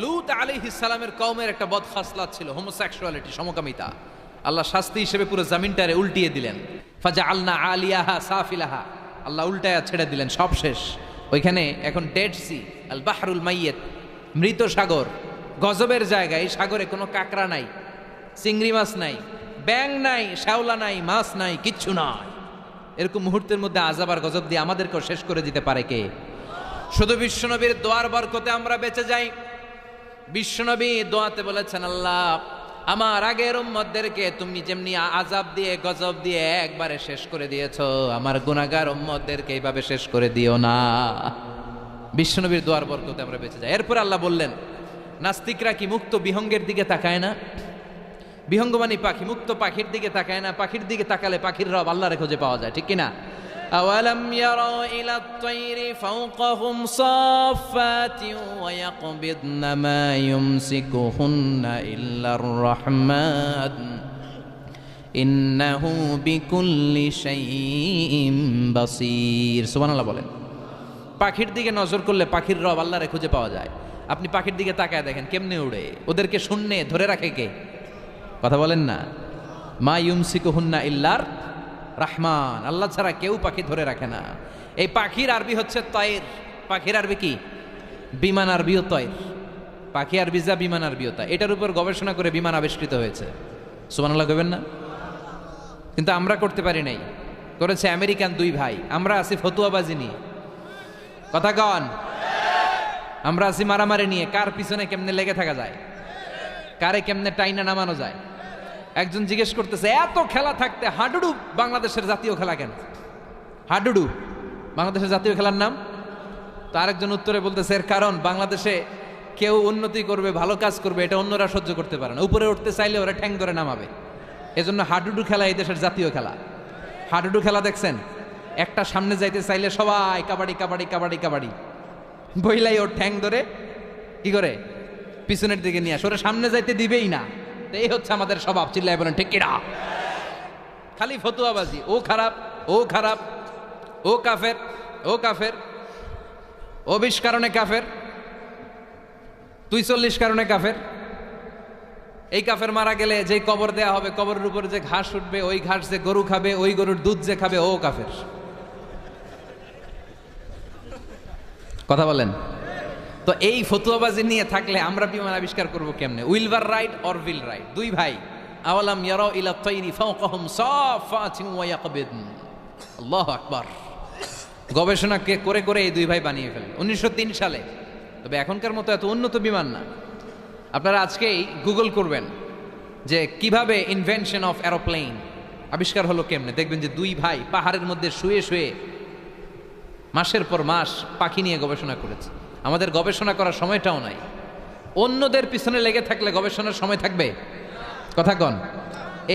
[SPEAKER 2] লূত আলাইহিস সালামের কওমের একটা বদ খাসলাত ছিল, হোমোসেক্সুয়ালিটি, সমকামিতা। আল্লাহ শাস্তি হিসেবে পুরো জমিনটারে উল্টিয়ে দিলেন। ফাজআলনা আলিয়াহা সাফিলাহা, আল্লাহ উল্টায়া ছেড়ে দিলেন, সব শেষ। ওইখানে এখন ডেড সি, আল বাহরুল মাইয়িত, মৃত সাগর, গজবের জায়গা। এই সাগরে কোনো কাঁকড়া নাই, চিংড়ি মাছ নাই, ব্যাং নাই, শ্যাওলা নাই, মাছ নাই, কিচ্ছু নাই। এরকম মুহূর্তের মধ্যে আযাব আর গজব দিয়ে আমাদেরকেও শেষ করে দিতে পারে কে? শুধু বিশ্বনবীর দোয়ার বরকতে আমরা বেঁচে যাই। বিশ্বনবী দোয়াতে বলেছেন, আল্লাহ আমার আগের উম্মতদেরকে তুমি যেমনি আযাব দিয়ে গজব দিয়ে একবারে শেষ করে দিয়েছো, আমার গুনাহগার উম্মতদেরকে এইভাবে শেষ করে দিও না। বিশ্বনবীর দোয়ার বরকতে আমরা বেঁচে যাই। এরপর আল্লাহ বললেন, নাস্তিকরা কি মুক্ত বিহঙ্গের দিকে তাকায় না? বিহঙ্গ মানে পাখি, মুক্ত পাখির দিকে তাকায় না? পাখির দিকে তাকালে পাখির রব আল্লাহরে খুঁজে পাওয়া যায়, ঠিক কিনা? আওয়ালাম ইয়ারাউ ইলা আত-তায়রি ফাওকাহুম সাফফাতিন ওয়া ইয়াকবিদনা মা ইউমসিকুহুন্না ইল্লার রাহমান ইন্নাহু বিকুল্লি শাইইন বাসীর। সুবহানাল্লাহ বলেন। পাখির দিকে নজর করলে পাখির রব আল্লাহরে খুঁজে পাওয়া যায়। আপনি পাখির দিকে তাকায় দেখেন কেমনে উড়ে, ওদেরকে শূন্যে ধরে রাখে কে? কথা বলেন না। মা ইউমসিকুহুন্না ইল্লার রাহমান, আল্লাহ ছাড়া কেউ পাখি ধরে রাখে না। এই পাখির আরবি হচ্ছে তয়ের। পাখির আরবি কি? বিমান আরবিও তয়ের। পাখি আরবি যা, বিমান আরবিও তা। এটার উপর গবেষণা করে বিমান আবিষ্কৃত হয়েছে। সুবহানাল্লাহ কইবেন না? কিন্তু আমরা করতে পারি নাই, করেছে আমেরিকান দুই ভাই। আমরা আছি ফতুয়াবাজি নিয়ে, কথা কন। আমরা আছি মারামারি নিয়ে, কার পিছনে কেমনে লেগে থাকা যায়, কারে কেমনে টাইনা নামানো যায়। একজন জিজ্ঞেস করতেছে, এত খেলা থাকতে হাডুডু বাংলাদেশের জাতীয় খেলা কেন? হাডুডু বাংলাদেশের জাতীয় খেলার নাম? তো আরেকজন উত্তরে বলতেছে, এর কারণ বাংলাদেশে কেউ উন্নতি করবে, ভালো কাজ করবে, এটা অন্যরা সহ্য করতে পারে না। উপরে উঠতে চাইলে ওরা ঠ্যাং ধরে নামাবে। এজন্য হাডুডু খেলা এই দেশের জাতীয় খেলা। হাডুডু খেলা দেখছেন? একটা সামনে যাইতে চাইলে সবাই কাবাডি কাবাডি কাবাডি কাবাডি বইলাই ওর ঠ্যাং ধরে কি করে পিছনের দিকে নিয়ে আসে, ওরা সামনে যাইতে দিবেই না। এই হচ্ছে আমাদের স্বভাব। চিল্লায় বলেন ঠিক কিনা? খালি ফতুয়াবাজি, ও খারাপ, ও খারাপ, ও কাফের, ও কাফের, ও 20 কারণে কাফের, তুই 40 কারণে কাফের। এই কাফের মারা গেলে যে কবর দেয়া হবে, কবরের উপরে যে ঘাস উঠবে, ওই ঘাস যে গরু খাবে, ওই গরুর দুধ যে খাবে, ও কাফের। কথা বলেন। তো এই ফতুয়াবাজি নিয়ে থাকলে আমরা বিমান আবিষ্কার করব কেমনে? উইলভার রাইট অর উইল রাইট, দুই ভাই। আওয়ালাম ইয়ারাউ ইলা আত-তায়রি ফাওকাহুম সাফফাতিন ওয়া ইয়াকবিদন। আল্লাহু আকবার। গবেষণা করে করে এই দুই ভাই বানিয়ে ফেলেন 1903 সালে। তবে এখনকার মতো এত উন্নত বিমান না। আপনারা আজকেই গুগল করবেন যে কিভাবে ইনভেনশন অফ এরোপ্লেন আবিষ্কার হলো কেমনে, দেখবেন যে দুই ভাই পাহাড়ের মধ্যে শুয়ে শুয়ে মাসের পর মাস পাখি নিয়ে গবেষণা করেছে। আমাদের গবেষণা করার সময়টাও নাই। অন্যদের পিছনে লেগে থাকলে গবেষণার সময় থাকবে? কথা কন।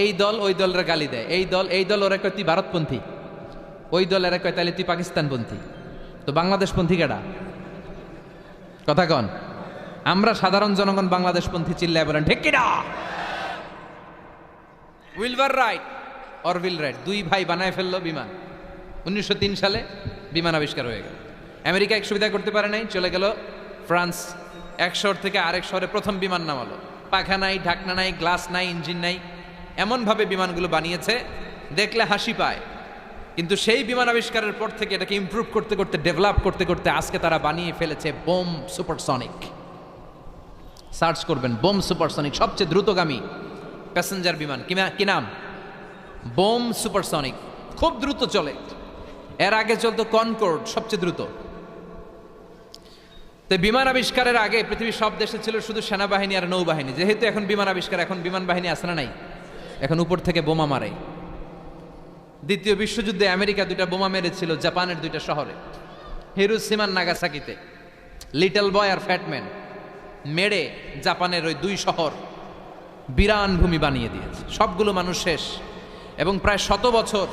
[SPEAKER 2] এই দল ওই দলের গালি দেয়, এই দল ওরা কয় তুই ভারতপন্থী, ওই দল এরা কয় তাহলে তুই পাকিস্তানপন্থী। তো বাংলাদেশপন্থী কেডা? কথা কন। আমরা সাধারণ জনগণ বাংলাদেশপন্থী। চিল্লায় বলেন ঠিক কিনা? উইলভার রাইট অর উইল রাইট, দুই ভাই বানায় ফেললো বিমান। 1903 সালে বিমান আবিষ্কার হয়ে গেল। আমেরিকা এক সুবিধা করতে পারে নাই, চলে গেল ফ্রান্স। এক শহর থেকে আরেক শহরে প্রথম বিমান নামালো। পাখা নাই, ঢাকনা নাই, গ্লাস নাই, ইঞ্জিন নাই, এমনভাবে বিমানগুলো বানিয়েছে দেখলে হাসি পায়। কিন্তু সেই বিমান আবিষ্কারের পর থেকে এটাকে ইমপ্রুভ করতে করতে, ডেভেলপ করতে করতে আজকে তারা বানিয়ে ফেলেছে বোম সুপারসনিক। সার্চ করবেন বোম সুপারসনিক, সবচেয়ে দ্রুতগামী প্যাসেঞ্জার বিমান। কি নাম? Bomb supersonic. খুব দ্রুত চলে। এর আগে চলতো কনকর্ড, সবচেয়ে দ্রুত। তো বিমান আবিষ্কারের আগে পৃথিবীর সব দেশে ছিল শুধু সেনাবাহিনী আর নৌবাহিনী। যেহেতু এখন বিমান আবিষ্কার, এখন বিমান বাহিনী আছে না নাই? এখন উপর থেকে বোমা মারে। দ্বিতীয় বিশ্বযুদ্ধে আমেরিকা 2টা বোমা মেরেছিল জাপানের 2টা শহরে, হিরোশিমা নাগাসাকিতে। লিটল বয় আর ফ্যাটম্যান মেরে জাপানের ওই 2 শহর বিরান ভূমি বানিয়ে দিয়েছে। সবগুলো মানুষ শেষ। এবং প্রায় 100 বছর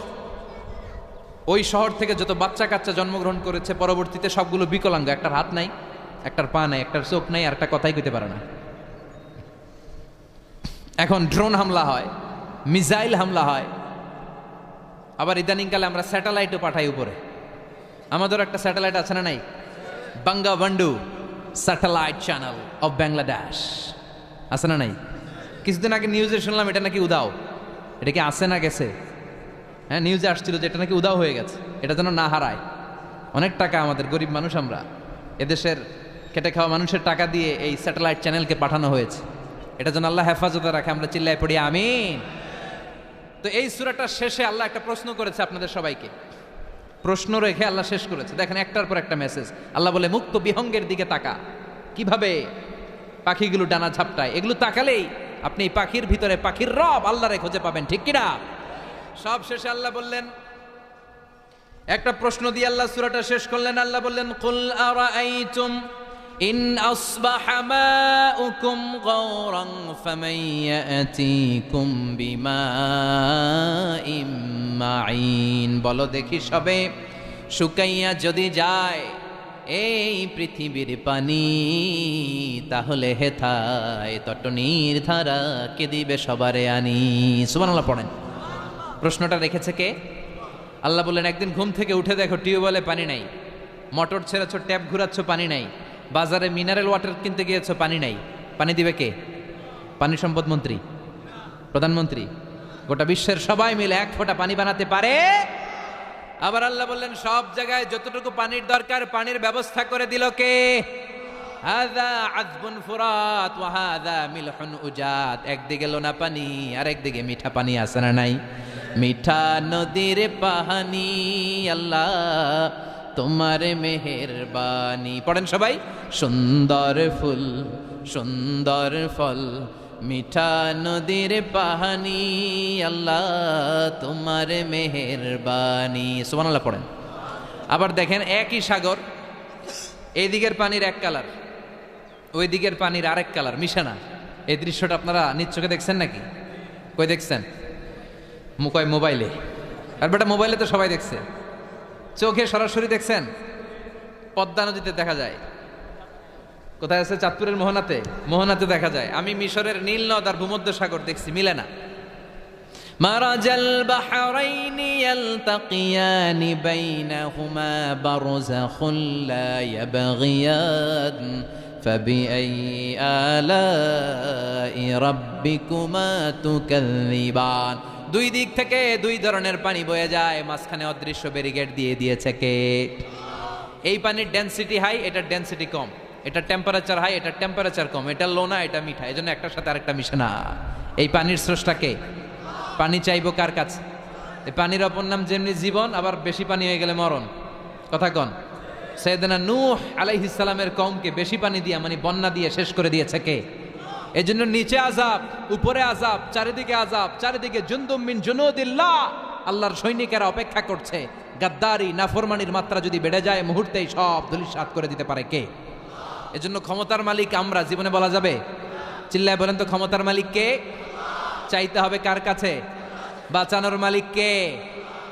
[SPEAKER 2] ওই শহর থেকে যত বাচ্চা কাচ্চা জন্মগ্রহণ করেছে পরবর্তীতে সবগুলো বিকলাঙ্গ। একটার হাত নাই, একটার পা নাই, একটার চোখ নাই, আর একটা কথাই কইতে পারে না। এখন ড্রোন হামলা হয়, মিসাইল হামলা হয়, আবার ইদানিংকালে আমরা স্যাটেলাইটও পাঠাই উপরে। আমাদের একটা স্যাটেলাইট আছে না নাই? বাঙ্গাবন্ধু স্যাটেলাইট চ্যানেল অফ বাংলাদেশ আছে না নাই? কিছুদিন আগে নিউজে শুনলাম এটা নাকি উদাও। এটা কি আছে না গেছে? হ্যাঁ, নিউজে আসছিল যে এটা নাকি উদাও হয়ে গেছে। এটা যেন না হারায়। অনেক টাকা, আমাদের গরিব মানুষ আমরা, এদেশের খেটে খাওয়া মানুষের টাকা দিয়ে এই স্যাটেলাইট চ্যানেলকে পাঠানো হয়েছে। এটা যেন আল্লাহ হেফাজতে রাখে, আমরা চিল্লায় পড়ি আমিন। তো এই সূরাটার শেষে আল্লাহ একটা প্রশ্ন করেছে আপনাদের সবাইকে, প্রশ্ন রেখে আল্লাহ শেষ করেছে। দেখেন একটার পর একটা মেসেজ। আল্লাহ বলে মুক্ত বিহঙ্গের দিকে তাকা, কিভাবে পাখিগুলো ডানা ঝাপটায়, এগুলো তাকালেই আপনি এই পাখির ভিতরে পাখির রব আল্লাহরে খুঁজে পাবেন, ঠিক কিনা? সব শেষে আল্লাহ বললেন, একটা প্রশ্ন দিয়ে আল্লাহ সূরাটা শেষ করলেন। আল্লাহ বললেন, কুল আরাআইতুম ইন আসবাহা মাউকুম গাওরান ফামান ইয়াতিকুম বিমাইম মাইন। বলো দেখি সবে, শুকাইয়া যদি যায় এই পৃথিবীর পানি, তাহলে হেথায় তটনির ধারা কে দিবে সবারে আনি। সুবহানাল্লাহ পড়েন। প্রশ্নটা রেখেছে কে? আল্লাহ বললেন, একদিন ঘুম থেকে উঠে দেখো টিউবওয়েলে পানি নাই, মোটর ছেড়েছ, ট্যাপ ঘুরাচ্ছ, পানি নাই, বাজারে মিনারেল ওয়াটার কিনতে গিয়েছো, পানি নাই। পানি দিবে কে? পানি সম্পদ মন্ত্রী, প্রধানমন্ত্রী, গোটা বিশ্বের সবাই মিলে এক ফোঁটা পানি বানাতে পারে? আবার আল্লাহ বললেন, সব জায়গায় যতটুকু পানির দরকার পানির ব্যবস্থা করে দিল কে? হাযা আযবুন ফুরাত ওয়া হাযা মিলহুন উজাত। একদিকে লোনা পানি আর একদিকে মিঠা পানি, আছে না নাই? মিঠা নদীর পানি, আল্লাহ তোমার মেহেরবানি। পড়েন সবাই, সুন্দর ফুল সুন্দর ফল, মিঠা নদীর পানি, আল্লাহ তোমার মেহেরবানি। সুবহানাল্লাহ পড়েন। আবার দেখেন একই সাগর, এই দিকের পানির এক কালার, ওই দিকের পানির আরেক কালার, মিশে না। এই দৃশ্যটা আপনারা নিজ চোখে দেখছেন নাকি? কই দেখছেন? কয় মোবাইলে। আর বেটা মোবাইলে তো সবাই দেখছে, চোখে সরাসরি দেখছেন? পদ্মা নদীতে দেখা যায়। কোথায় আছে? চাঁদপুরের মোহনাতে, মোহনাতে দেখা যায়। আমি মিশরের নীল নদ আর ভূমধ্য সাগর দেখছি, মিলে না। মারাজাল বাহরাইনি ইয়ালতাকিয়ানি বাইনাহুমা বারযাখুন লা ইয়াবগিয়ান ফাবিআইয়ি আলাই রাব্বিকুমা তুকাযযিবান। দুই দিক থেকে দুই ধরনের পানি বয়ে যায়, মাঝখানে অদৃশ্য ব্যারিকেড দিয়ে দিয়েছে কে? এই পানির ডেনসিটি হাই, এটার ডেনসিটি কম, এটা টেম্পারেচার হাই, এটা টেম্পারেচার কম, এটা লোনা, এটা মিঠা, এই জন্য একটার সাথে আরেকটা মিশে না। এই পানির স্রষ্টা কে? পানি চাইবো কার কাছে? এই পানির অপর নাম যেমনি জীবন, আবার বেশি পানি হয়ে গেলে মরণ। কথা কন। সাইয়েদনা নূহ আলাইহিস সালামের কওমকে বেশি পানি দিয়ে, মানে বন্যা দিয়ে শেষ করে দিয়েছে কে? এই জন্য নিচে আযাব, উপরে আযাব, চারিদিকে আযাব, চারিদিকে জুনদুম মিন জুনুদিল্লাহ, আল্লাহর সৈনিকেরা অপেক্ষা করছে। গাদ্দারি নাফরমানির মাত্রা যদি বেড়ে যায়, মুহূর্তেই সব ধূলিসাৎ করে দিতে পারে কে? এজন্য ক্ষমতার মালিক আমরা, জীবনে বলা যাবে? চিল্লায় বলেন তো, ক্ষমতার মালিক কে? চাইতে হবে কার কাছে? বাঁচানোর মালিক কে?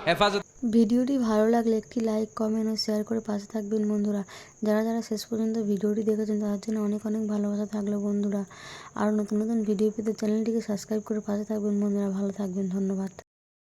[SPEAKER 2] হেফাজত।
[SPEAKER 1] ভিডিওটি ভালো লাগলে একটি লাইক, কমেন্ট ও শেয়ার করে পাশে থাকবেন বন্ধুরা। যারা যারা শেষ পর্যন্ত ভিডিওটি দেখেছেন তাদের জন্য অনেক অনেক ভালোবাসা থাকলো বন্ধুরা। আর নতুন নতুন ভিডিও পেতে চ্যানেলটিকে সাবস্ক্রাইব করে পাশে থাকবেন বন্ধুরা। ভালো থাকবেন, ধন্যবাদ।